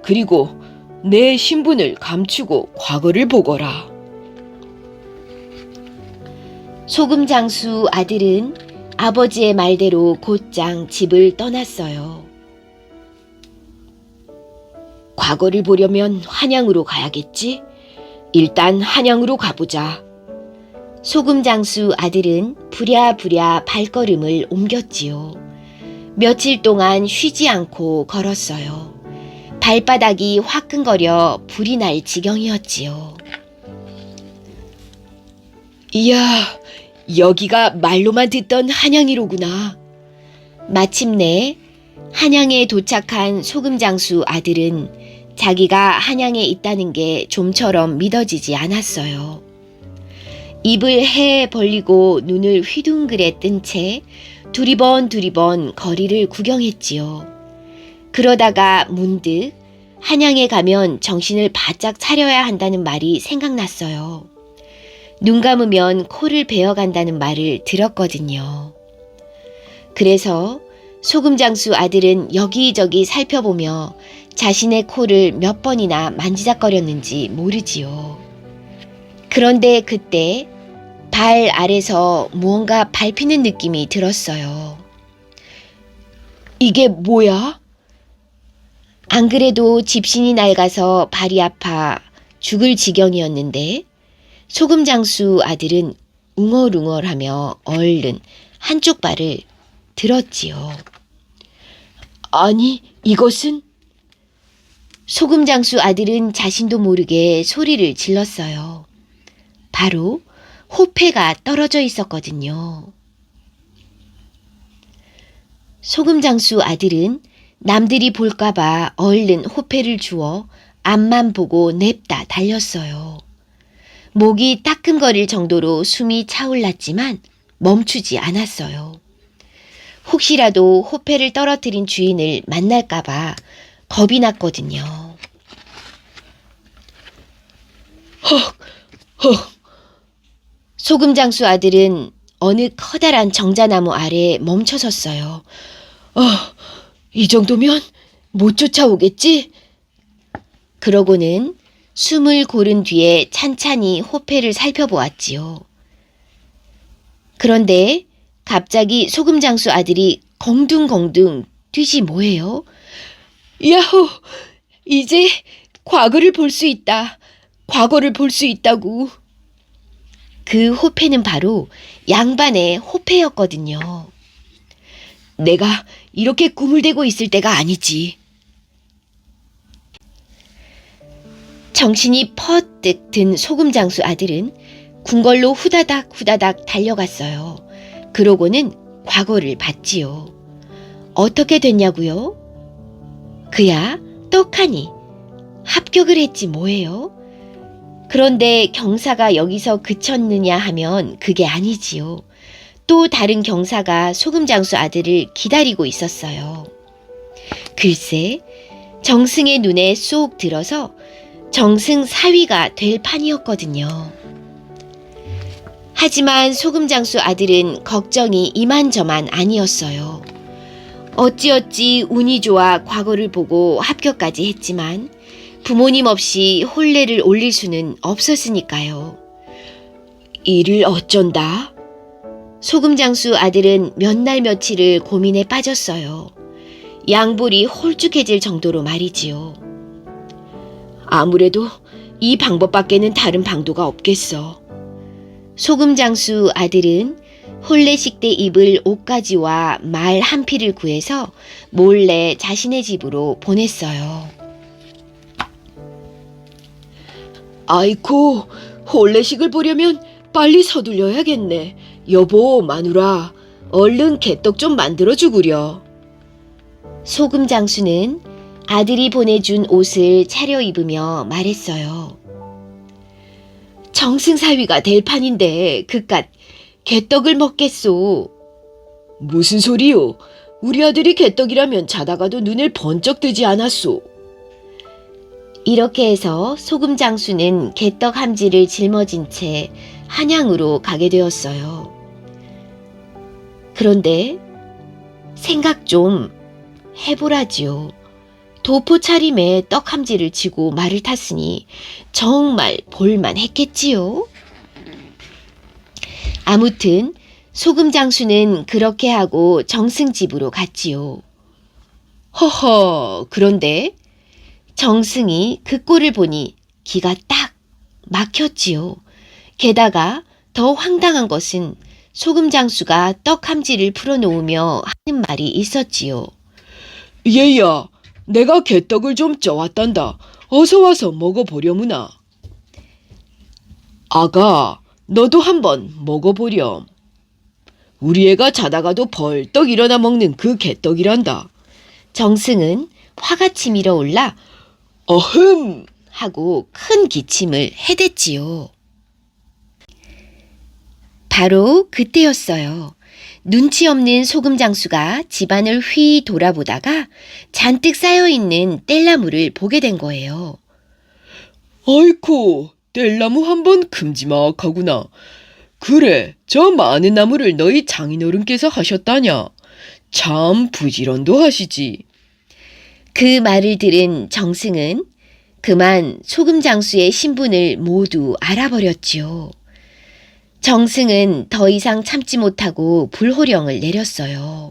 그리고 내 신분을 감추고 과거를 보거라. 소금장수 아들은 아버지의 말대로 곧장 집을 떠났어요. 과거를 보려면 한양으로 가야겠지? 일단 한양으로 가보자. 소금장수 아들은 부랴부랴 발걸음을 옮겼지요. 며칠 동안 쉬지 않고 걸었어요. 발바닥이 화끈거려 불이 날 지경이었지요. 이야, 여기가 말로만 듣던 한양이로구나. 마침내 한양에 도착한 소금장수 아들은 자기가 한양에 있다는 게 좀처럼 믿어지지 않았어요. 입을 해 벌리고 눈을 휘둥그레 뜬 채 두리번 거리를 구경했지요. 그러다가 문득 한양에 가면 정신을 바짝 차려야 한다는 말이 생각났어요. 눈 감으면 코를 베어간다는 말을 들었거든요. 그래서 소금장수 아들은 여기저기 살펴보며 자신의 코를 몇 번이나 만지작거렸는지 모르지요. 그런데 그때 발 아래서 무언가 밟히는 느낌이 들었어요. 이게 뭐야? 안 그래도 집신이 낡아서 발이 아파 죽을 지경이었는데 소금장수 아들은 웅얼웅얼하며 얼른 한쪽 발을 들었지요. 아니, 이것은? 소금장수 아들은 자신도 모르게 소리를 질렀어요. 바로 호패가 떨어져 있었거든요. 소금장수 아들은 남들이 볼까봐 얼른 호패를 주워 앞만 보고 냅다 달렸어요. 목이 따끔거릴 정도로 숨이 차올랐지만 멈추지 않았어요. 혹시라도 호패를 떨어뜨린 주인을 만날까봐 겁이 났거든요. 헉, 소금장수 아들은 어느 커다란 정자나무 아래 멈춰섰어요. 이 정도면 못 쫓아오겠지? 그러고는 숨을 고른 뒤에 찬찬히 호패를 살펴보았지요. 그런데 갑자기 소금장수 아들이 공둥공둥 뛰지 뭐예요? 야호! 이제 과거를 볼 수 있다. 과거를 볼 수 있다고. 그 호패는 바로 양반의 호패였거든요. 내가 이렇게 꿈을 대고 있을 때가 아니지. 정신이 퍼뜩 든 소금장수 아들은 궁궐로 후다닥 달려갔어요. 그러고는 과거를 봤지요. 어떻게 됐냐고요? 그야 떡하니 합격을 했지 뭐예요? 그런데 경사가 여기서 그쳤느냐 하면 그게 아니지요. 또 다른 경사가 소금장수 아들을 기다리고 있었어요. 글쎄, 정승의 눈에 쏙 들어서 정승 사위가 될 판이었거든요. 하지만 소금장수 아들은 걱정이 이만저만 아니었어요. 어찌어찌 운이 좋아 과거를 보고 합격까지 했지만 부모님 없이 혼례를 올릴 수는 없었으니까요. 이를 어쩐다? 소금장수 아들은 몇 날 며칠을 고민에 빠졌어요. 양볼이 홀쭉해질 정도로 말이지요. 아무래도 이 방법밖에는 다른 방도가 없겠어. 소금장수 아들은 혼례식 때 입을 옷가지와 말 한 피를 구해서 몰래 자신의 집으로 보냈어요. 아이코, 혼례식을 보려면 빨리 서둘려야겠네. 여보, 마누라, 얼른 개떡 좀 만들어주구려. 소금장수는 아들이 보내준 옷을 차려입으며 말했어요. 정승사위가 될 판인데 그깟 개떡을 먹겠소. 무슨 소리요? 우리 아들이 개떡이라면 자다가도 눈을 번쩍 뜨지 않았소. 이렇게 해서 소금장수는 개떡 함지를 짊어진 채 한양으로 가게 되었어요. 그런데 생각 좀 해보라지요. 도포 차림에 떡 함지를 지고 말을 탔으니 정말 볼만 했겠지요. 아무튼 소금장수는 그렇게 하고 정승 집으로 갔지요. 허허, 그런데 정승이 그 꼴을 보니 기가 딱 막혔지요. 게다가 더 황당한 것은 소금장수가 떡 함지를 풀어놓으며 하는 말이 있었지요. 얘야, 내가 개떡을 좀 쪄왔단다. 어서 와서 먹어보려무나. 아가, 너도 한번 먹어보렴. 우리 애가 자다가도 벌떡 일어나 먹는 그 개떡이란다. 정승은 화가 치밀어 올라 어흠! 하고 큰 기침을 해댔지요. 바로 그때였어요. 눈치 없는 소금장수가 집안을 휘 돌아보다가 잔뜩 쌓여있는 뗄나무를 보게 된 거예요. 아이코, 뗄나무 한번 큼지막하구나. 그래, 저 많은 나무를 너희 장인어른께서 하셨다냐. 참 부지런도 하시지. 그 말을 들은 정승은 그만 소금장수의 신분을 모두 알아버렸지요. 정승은 더 이상 참지 못하고 불호령을 내렸어요.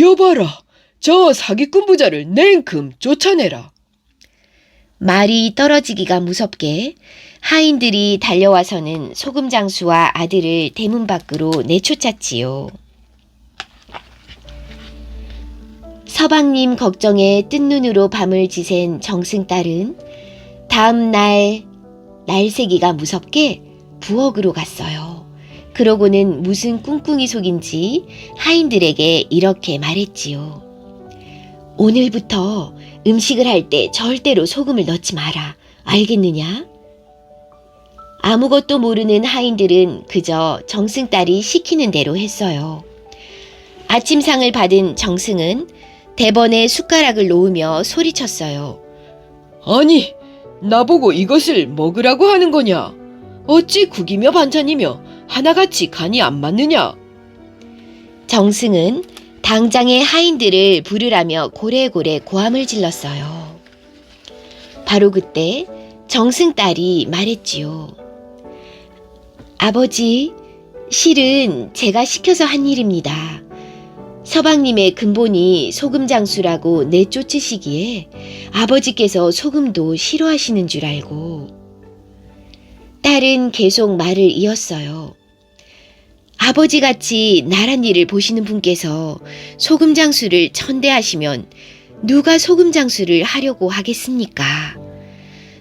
여봐라, 저 사기꾼 부자를 냉큼 쫓아내라. 말이 떨어지기가 무섭게 하인들이 달려와서는 소금장수와 아들을 대문 밖으로 내쫓았지요. 서방님 걱정에 뜬 눈으로 밤을 지샌 정승딸은 다음 날 날새기가 무섭게 부엌으로 갔어요. 그러고는 무슨 꿍꿍이 속인지 하인들에게 이렇게 말했지요. 오늘부터 음식을 할 때 절대로 소금을 넣지 마라. 알겠느냐? 아무것도 모르는 하인들은 그저 정승딸이 시키는 대로 했어요. 아침상을 받은 정승은 대번에 숟가락을 놓으며 소리쳤어요. 아니, 나보고 이것을 먹으라고 하는 거냐? 어찌 국이며 반찬이며 하나같이 간이 안 맞느냐? 정승은 당장의 하인들을 부르라며 고래고래 고함을 질렀어요. 바로 그때 정승딸이 말했지요. 아버지, 실은 제가 시켜서 한 일입니다. 서방님의 근본이 소금장수라고 내쫓으시기에 아버지께서 소금도 싫어하시는 줄 알고. 딸은 계속 말을 이었어요. 아버지같이 나란 일을 보시는 분께서 소금장수를 천대하시면 누가 소금장수를 하려고 하겠습니까?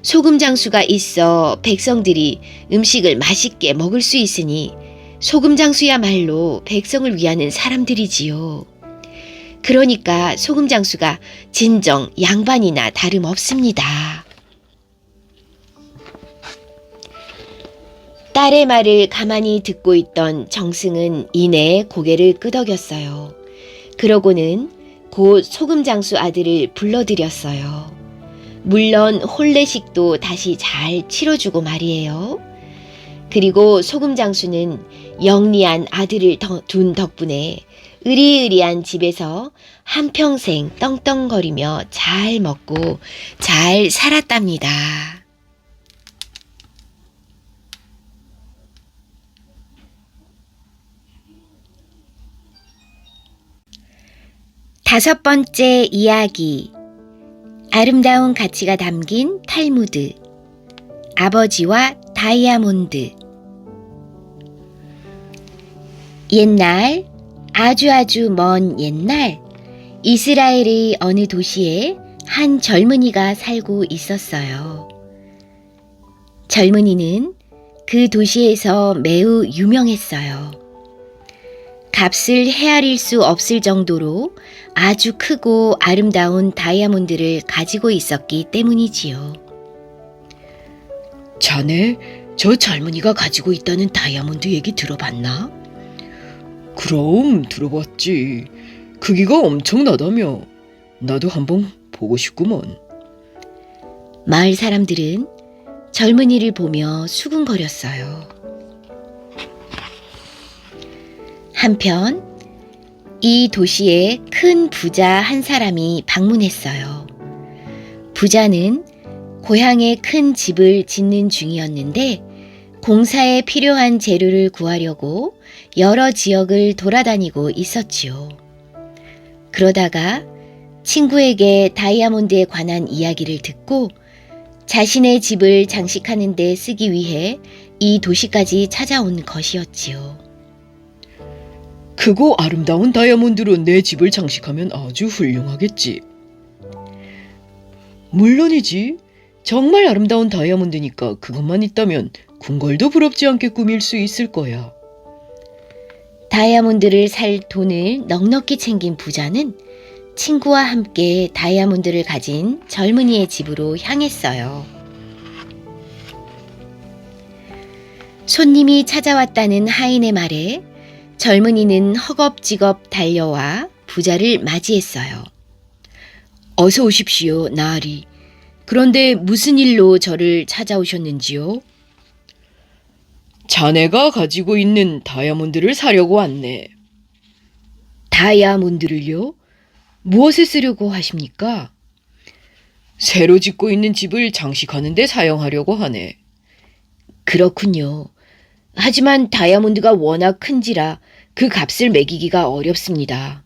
소금장수가 있어 백성들이 음식을 맛있게 먹을 수 있으니 소금장수야말로 백성을 위하는 사람들이지요. 그러니까 소금장수가 진정 양반이나 다름없습니다. 딸의 말을 가만히 듣고 있던 정승은 이내 고개를 끄덕였어요. 그러고는 곧 소금장수 아들을 불러들였어요. 물론 혼례식도 다시 잘 치러주고 말이에요. 그리고 소금장수는 영리한 아들을 둔 덕분에 으리으리한 집에서 한평생 떵떵거리며 잘 먹고 잘 살았답니다. 5번째 이야기. 아름다운 가치가 담긴 탈무드. 아버지와 다이아몬드. 옛날, 아주 먼 옛날, 이스라엘의 어느 도시에 한 젊은이가 살고 있었어요. 젊은이는 그 도시에서 매우 유명했어요. 값을 헤아릴 수 없을 정도로 아주 크고 아름다운 다이아몬드를 가지고 있었기 때문이지요. 자네, 저 젊은이가 가지고 있다는 다이아몬드 얘기 들어봤나? 그럼 들어봤지. 크기가 엄청나다며. 나도 한번 보고 싶구먼. 마을 사람들은 젊은이를 보며 수군거렸어요. 한편 이 도시에 큰 부자 한 사람이 방문했어요. 부자는 고향에 큰 집을 짓는 중이었는데 공사에 필요한 재료를 구하려고 여러 지역을 돌아다니고 있었지요. 그러다가 친구에게 다이아몬드에 관한 이야기를 듣고 자신의 집을 장식하는 데 쓰기 위해 이 도시까지 찾아온 것이었지요. 크고 아름다운 다이아몬드로 내 집을 장식하면 아주 훌륭하겠지. 물론이지. 정말 아름다운 다이아몬드니까 그것만 있다면 궁궐도 부럽지 않게 꾸밀 수 있을 거야. 다이아몬드를 살 돈을 넉넉히 챙긴 부자는 친구와 함께 다이아몬드를 가진 젊은이의 집으로 향했어요. 손님이 찾아왔다는 하인의 말에 젊은이는 허겁지겁 달려와 부자를 맞이했어요. 어서 오십시오, 나으리. 그런데 무슨 일로 저를 찾아오셨는지요? 자네가 가지고 있는 다이아몬드를 사려고 왔네. 다이아몬드를요? 무엇에 쓰려고 하십니까? 새로 짓고 있는 집을 장식하는 데 사용하려고 하네. 그렇군요. 하지만 다이아몬드가 워낙 큰지라 그 값을 매기기가 어렵습니다.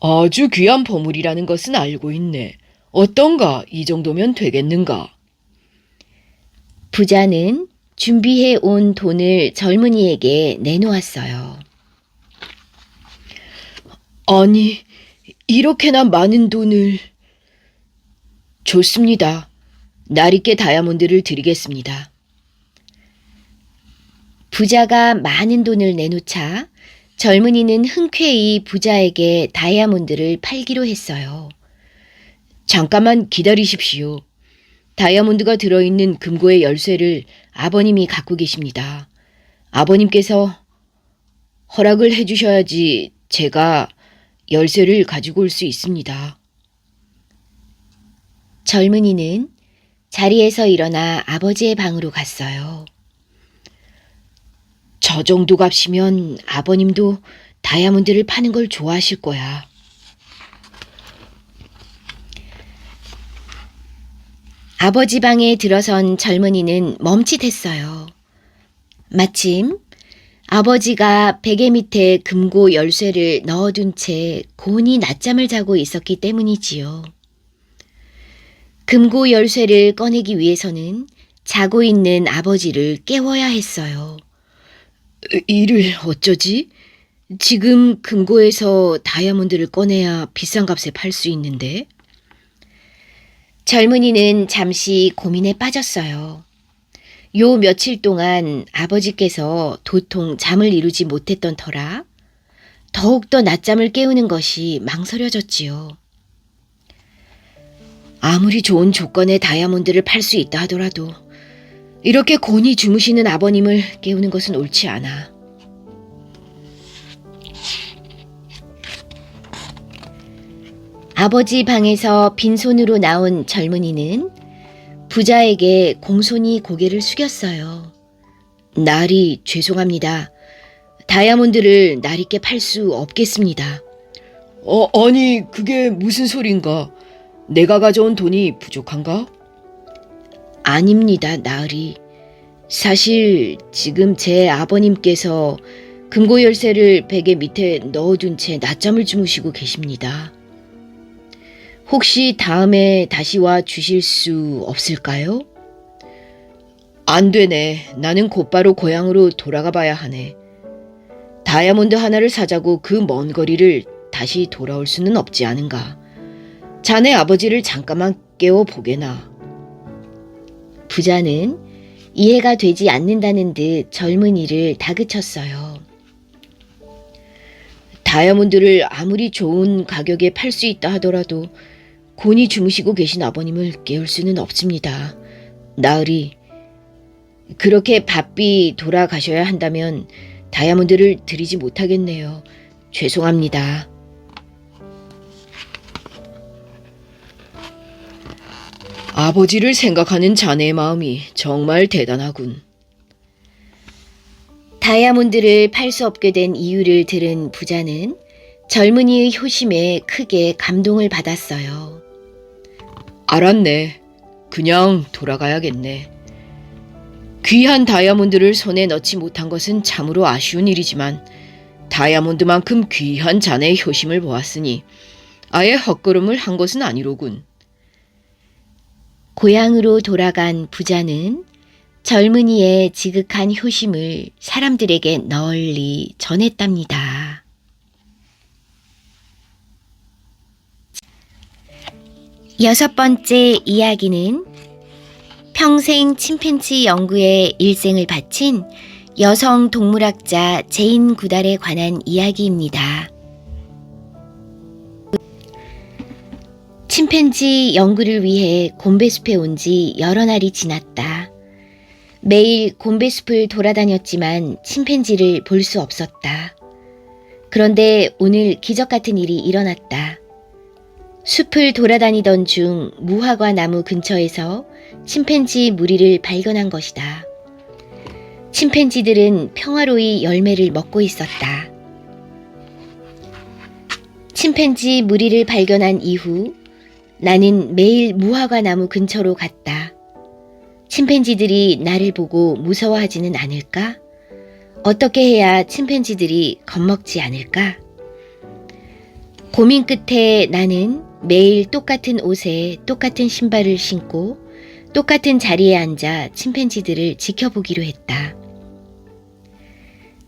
아주 귀한 보물이라는 것은 알고 있네. 어떤가? 이 정도면 되겠는가? 부자는 준비해 온 돈을 젊은이에게 내놓았어요. 아니, 이렇게나 많은 돈을... 좋습니다. 나리께 다이아몬드를 드리겠습니다. 부자가 많은 돈을 내놓자 젊은이는 흔쾌히 부자에게 다이아몬드를 팔기로 했어요. 잠깐만 기다리십시오. 다이아몬드가 들어있는 금고의 열쇠를 아버님이 갖고 계십니다. 아버님께서 허락을 해주셔야지 제가 열쇠를 가지고 올 수 있습니다. 젊은이는 자리에서 일어나 아버지의 방으로 갔어요. 저 정도 값이면 아버님도 다이아몬드를 파는 걸 좋아하실 거야. 아버지 방에 들어선 젊은이는 멈칫했어요. 마침 아버지가 베개 밑에 금고 열쇠를 넣어둔 채 곤히 낮잠을 자고 있었기 때문이지요. 금고 열쇠를 꺼내기 위해서는 자고 있는 아버지를 깨워야 했어요. 이를 어쩌지? 지금 금고에서 다이아몬드를 꺼내야 비싼 값에 팔 수 있는데. 젊은이는 잠시 고민에 빠졌어요. 요 며칠 동안 아버지께서 도통 잠을 이루지 못했던 터라 더욱더 낮잠을 깨우는 것이 망설여졌지요. 아무리 좋은 조건의 다이아몬드를 팔 수 있다 하더라도 이렇게 곤히 주무시는 아버님을 깨우는 것은 옳지 않아. 아버지 방에서 빈손으로 나온 젊은이는 부자에게 공손히 고개를 숙였어요. 나리, 죄송합니다. 다이아몬드를 나리께 팔 수 없겠습니다. 아니, 그게 무슨 소린가? 내가 가져온 돈이 부족한가? 아닙니다, 나으리. 사실 지금 제 아버님께서 금고 열쇠를 베개 밑에 넣어둔 채 낮잠을 주무시고 계십니다. 혹시 다음에 다시 와 주실 수 없을까요? 안 되네. 나는 곧바로 고향으로 돌아가 봐야 하네. 다이아몬드 하나를 사자고 그 먼 거리를 다시 돌아올 수는 없지 않은가. 자네 아버지를 잠깐만 깨워보게나. 부자는 이해가 되지 않는다는 듯 젊은이를 다그쳤어요. 다이아몬드를 아무리 좋은 가격에 팔 수 있다 하더라도 곤히 주무시고 계신 아버님을 깨울 수는 없습니다. 나으리, 그렇게 바삐 돌아가셔야 한다면 다이아몬드를 드리지 못하겠네요. 죄송합니다. 아버지를 생각하는 자네의 마음이 정말 대단하군. 다이아몬드를 팔 수 없게 된 이유를 들은 부자는 젊은이의 효심에 크게 감동을 받았어요. 알았네. 그냥 돌아가야겠네. 귀한 다이아몬드를 손에 넣지 못한 것은 참으로 아쉬운 일이지만 다이아몬드만큼 귀한 자네의 효심을 보았으니 아예 헛걸음을 한 것은 아니로군. 고향으로 돌아간 부자는 젊은이의 지극한 효심을 사람들에게 널리 전했답니다. 여섯 번째 이야기는 평생 침팬지 연구에 일생을 바친 여성 동물학자 제인 구달에 관한 이야기입니다. 침팬지 연구를 위해 곰배숲에 온 지 여러 날이 지났다. 매일 곰배숲을 돌아다녔지만 침팬지를 볼 수 없었다. 그런데 오늘 기적 같은 일이 일어났다. 숲을 돌아다니던 중 무화과 나무 근처에서 침팬지 무리를 발견한 것이다. 침팬지들은 평화로이 열매를 먹고 있었다. 침팬지 무리를 발견한 이후 나는 매일 무화과 나무 근처로 갔다. 침팬지들이 나를 보고 무서워하지는 않을까? 어떻게 해야 침팬지들이 겁먹지 않을까? 고민 끝에 나는 매일 똑같은 옷에 똑같은 신발을 신고 똑같은 자리에 앉아 침팬지들을 지켜보기로 했다.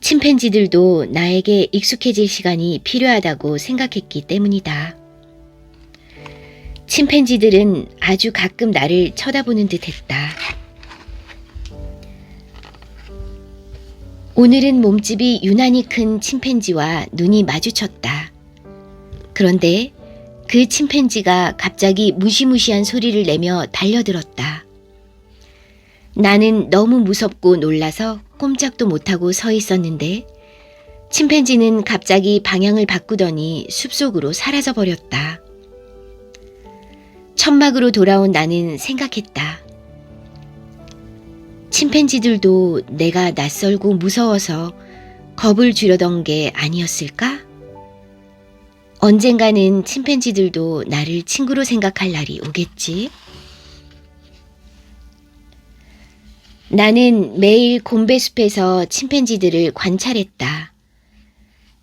침팬지들도 나에게 익숙해질 시간이 필요하다고 생각했기 때문이다. 침팬지들은 아주 가끔 나를 쳐다보는 듯 했다. 오늘은 몸집이 유난히 큰 침팬지와 눈이 마주쳤다. 그런데 그 침팬지가 갑자기 무시무시한 소리를 내며 달려들었다. 나는 너무 무섭고 놀라서 꼼짝도 못하고 서 있었는데 침팬지는 갑자기 방향을 바꾸더니 숲속으로 사라져 버렸다. 천막으로 돌아온 나는 생각했다. 침팬지들도 내가 낯설고 무서워서 겁을 주려던 게 아니었을까? 언젠가는 침팬지들도 나를 친구로 생각할 날이 오겠지. 나는 매일 곰배숲에서 침팬지들을 관찰했다.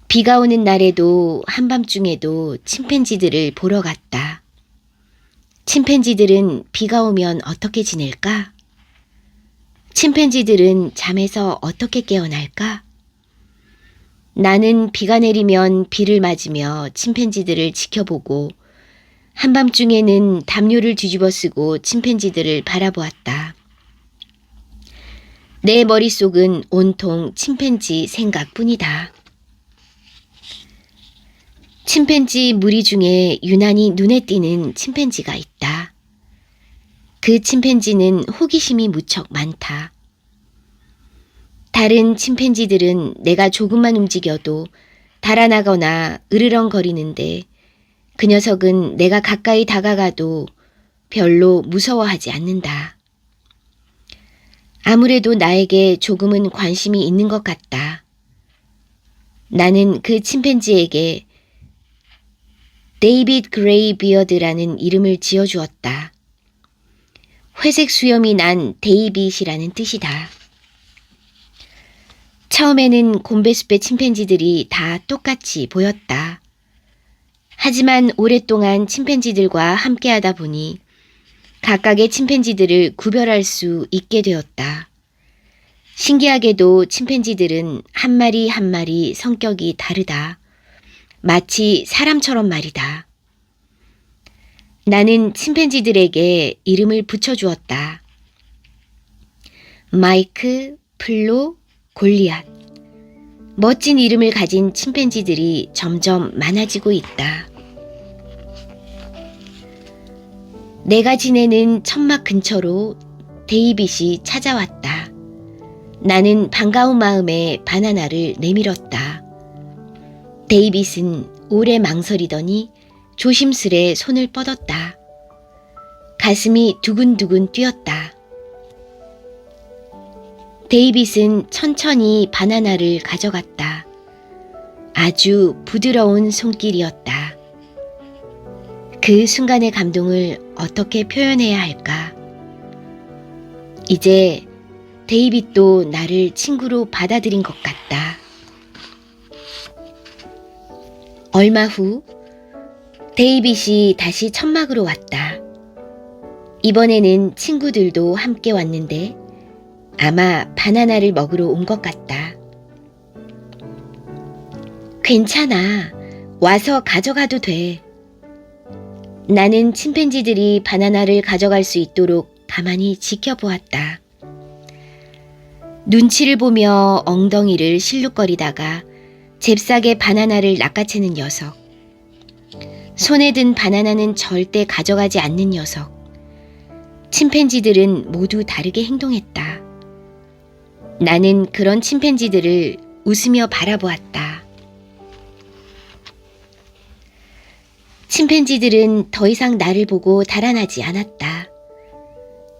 비가 오는 날에도 한밤중에도 침팬지들을 보러 갔다. 침팬지들은 비가 오면 어떻게 지낼까? 침팬지들은 잠에서 어떻게 깨어날까? 나는 비가 내리면 비를 맞으며 침팬지들을 지켜보고 한밤중에는 담요를 뒤집어 쓰고 침팬지들을 바라보았다. 내 머릿속은 온통 침팬지 생각뿐이다. 침팬지 무리 중에 유난히 눈에 띄는 침팬지가 있다. 그 침팬지는 호기심이 무척 많다. 다른 침팬지들은 내가 조금만 움직여도 달아나거나 으르렁거리는데 그 녀석은 내가 가까이 다가가도 별로 무서워하지 않는다. 아무래도 나에게 조금은 관심이 있는 것 같다. 나는 그 침팬지에게 데이빗 그레이 비어드라는 이름을 지어주었다. 회색 수염이 난 데이빗이라는 뜻이다. 처음에는 곰베숲의 침팬지들이 다 똑같이 보였다. 하지만 오랫동안 침팬지들과 함께하다 보니 각각의 침팬지들을 구별할 수 있게 되었다. 신기하게도 침팬지들은 한 마리 한 마리 성격이 다르다. 마치 사람처럼 말이다. 나는 침팬지들에게 이름을 붙여주었다. 마이크, 플로, 골리앗. 멋진 이름을 가진 침팬지들이 점점 많아지고 있다. 내가 지내는 천막 근처로 데이빗이 찾아왔다. 나는 반가운 마음에 바나나를 내밀었다. 데이빗은 오래 망설이더니 조심스레 손을 뻗었다. 가슴이 두근두근 뛰었다. 데이빗은 천천히 바나나를 가져갔다. 아주 부드러운 손길이었다. 그 순간의 감동을 어떻게 표현해야 할까? 이제 데이빗도 나를 친구로 받아들인 것 같다. 얼마 후 데이빗이 다시 천막으로 왔다. 이번에는 친구들도 함께 왔는데 아마 바나나를 먹으러 온 것 같다. 괜찮아. 와서 가져가도 돼. 나는 침팬지들이 바나나를 가져갈 수 있도록 가만히 지켜보았다. 눈치를 보며 엉덩이를 실룩거리다가 잽싸게 바나나를 낚아채는 녀석. 손에 든 바나나는 절대 가져가지 않는 녀석. 침팬지들은 모두 다르게 행동했다. 나는 그런 침팬지들을 웃으며 바라보았다. 침팬지들은 더 이상 나를 보고 달아나지 않았다.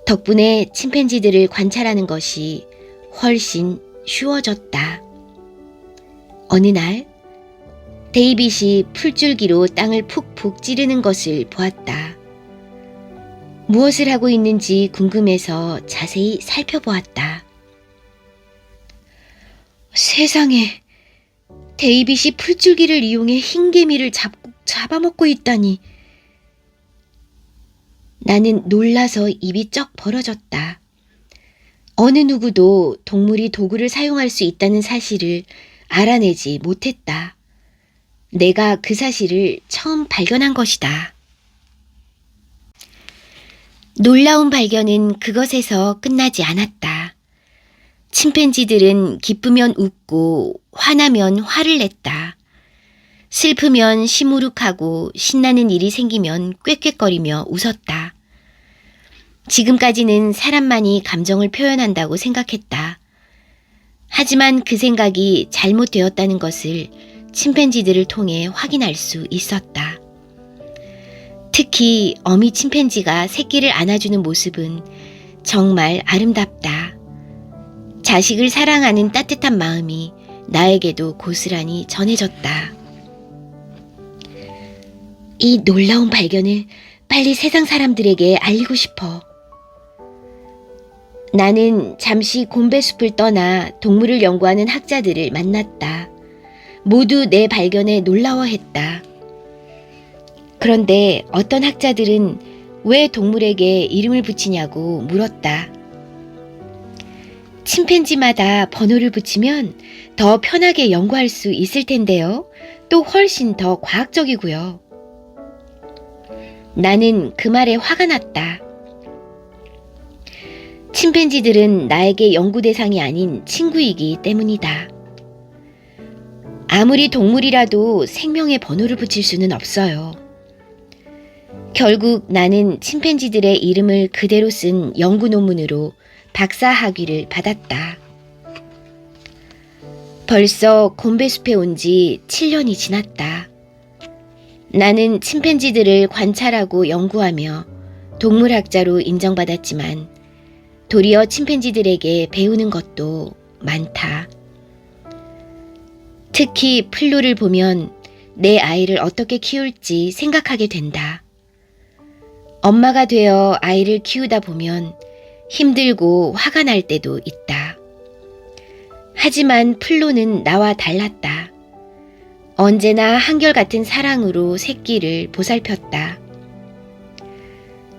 덕분에 침팬지들을 관찰하는 것이 훨씬 쉬워졌다. 어느 날 데이빗이 풀줄기로 땅을 푹푹 찌르는 것을 보았다. 무엇을 하고 있는지 궁금해서 자세히 살펴보았다. 세상에, 데이빗이 풀줄기를 이용해 흰개미를 잡아먹고 있다니. 나는 놀라서 입이 쩍 벌어졌다. 어느 누구도 동물이 도구를 사용할 수 있다는 사실을 알아내지 못했다. 내가 그 사실을 처음 발견한 것이다. 놀라운 발견은 그것에서 끝나지 않았다. 침팬지들은 기쁘면 웃고 화나면 화를 냈다. 슬프면 시무룩하고 신나는 일이 생기면 꾀꾀거리며 웃었다. 지금까지는 사람만이 감정을 표현한다고 생각했다. 하지만 그 생각이 잘못되었다는 것을 침팬지들을 통해 확인할 수 있었다. 특히 어미 침팬지가 새끼를 안아주는 모습은 정말 아름답다. 자식을 사랑하는 따뜻한 마음이 나에게도 고스란히 전해졌다. 이 놀라운 발견을 빨리 세상 사람들에게 알리고 싶어. 나는 잠시 곰베숲을 떠나 동물을 연구하는 학자들을 만났다. 모두 내 발견에 놀라워했다. 그런데 어떤 학자들은 왜 동물에게 이름을 붙이냐고 물었다. 침팬지마다 번호를 붙이면 더 편하게 연구할 수 있을 텐데요. 또 훨씬 더 과학적이고요. 나는 그 말에 화가 났다. 침팬지들은 나에게 연구 대상이 아닌 친구이기 때문이다. 아무리 동물이라도 생명의 번호를 붙일 수는 없어요. 결국 나는 침팬지들의 이름을 그대로 쓴 연구 논문으로 박사 학위를 받았다. 벌써 곰베숲에 온 지 7년이 지났다. 나는 침팬지들을 관찰하고 연구하며 동물학자로 인정받았지만 도리어 침팬지들에게 배우는 것도 많다. 특히 플루를 보면 내 아이를 어떻게 키울지 생각하게 된다. 엄마가 되어 아이를 키우다 보면 힘들고 화가 날 때도 있다. 하지만 플로는 나와 달랐다. 언제나 한결같은 사랑으로 새끼를 보살폈다.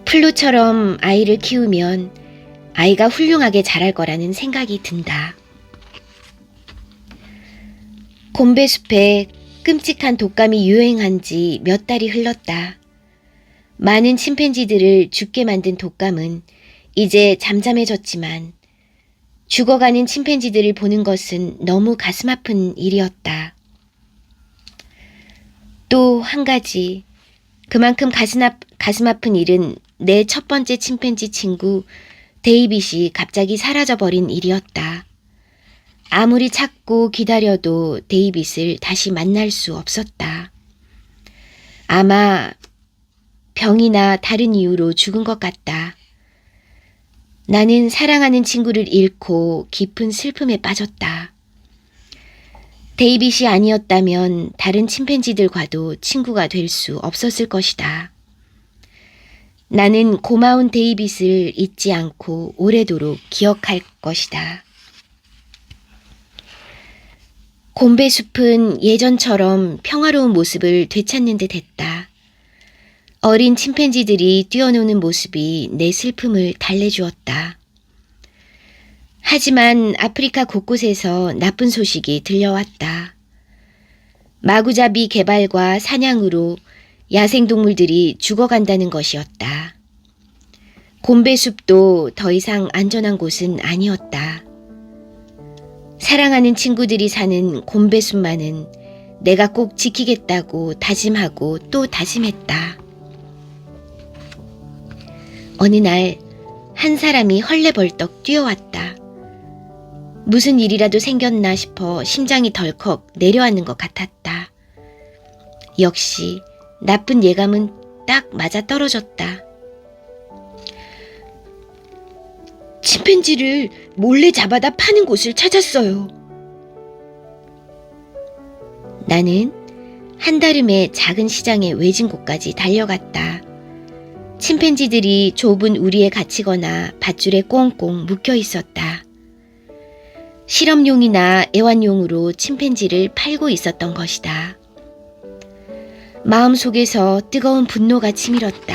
플로처럼 아이를 키우면 아이가 훌륭하게 자랄 거라는 생각이 든다. 곰배숲에 끔찍한 독감이 유행한 지 몇 달이 흘렀다. 많은 침팬지들을 죽게 만든 독감은 이제 잠잠해졌지만 죽어가는 침팬지들을 보는 것은 너무 가슴 아픈 일이었다. 또 한 가지, 그만큼 가슴 아픈 일은 내 첫 번째 침팬지 친구 데이빗이 갑자기 사라져버린 일이었다. 아무리 찾고 기다려도 데이빗을 다시 만날 수 없었다. 아마 병이나 다른 이유로 죽은 것 같다. 나는 사랑하는 친구를 잃고 깊은 슬픔에 빠졌다. 데이빗이 아니었다면 다른 침팬지들과도 친구가 될 수 없었을 것이다. 나는 고마운 데이빗을 잊지 않고 오래도록 기억할 것이다. 곰배숲은 예전처럼 평화로운 모습을 되찾는 듯 했다. 어린 침팬지들이 뛰어노는 모습이 내 슬픔을 달래주었다. 하지만 아프리카 곳곳에서 나쁜 소식이 들려왔다. 마구잡이 개발과 사냥으로 야생동물들이 죽어간다는 것이었다. 곰배숲도 더 이상 안전한 곳은 아니었다. 사랑하는 친구들이 사는 곰배숲만은 내가 꼭 지키겠다고 다짐하고 또 다짐했다. 어느 날 한 사람이 헐레벌떡 뛰어왔다. 무슨 일이라도 생겼나 싶어 심장이 덜컥 내려앉는 것 같았다. 역시 나쁜 예감은 딱 맞아 떨어졌다. 침팬지를 몰래 잡아다 파는 곳을 찾았어요. 나는 한달음에 작은 시장의 외진 곳까지 달려갔다. 침팬지들이 좁은 우리에 갇히거나 밧줄에 꽁꽁 묶여 있었다. 실험용이나 애완용으로 침팬지를 팔고 있었던 것이다. 마음속에서 뜨거운 분노가 치밀었다.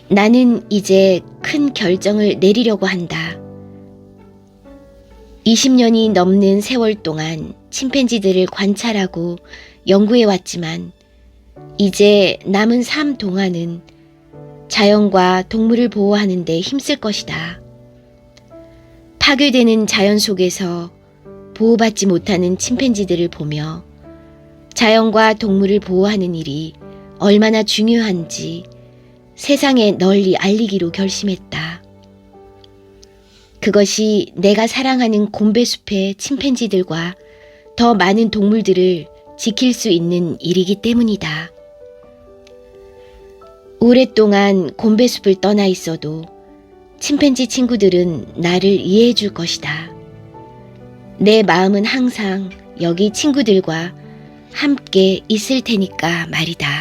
나는 이제 큰 결정을 내리려고 한다. 20년이 넘는 세월 동안 침팬지들을 관찰하고 연구해 왔지만 이제 남은 삶 동안은 자연과 동물을 보호하는 데 힘쓸 것이다. 파괴되는 자연 속에서 보호받지 못하는 침팬지들을 보며 자연과 동물을 보호하는 일이 얼마나 중요한지 세상에 널리 알리기로 결심했다. 그것이 내가 사랑하는 곰배숲의 침팬지들과 더 많은 동물들을 지킬 수 있는 일이기 때문이다. 오랫동안 곰배숲을 떠나 있어도 침팬지 친구들은 나를 이해해 줄 것이다. 내 마음은 항상 여기 친구들과 함께 있을 테니까 말이다.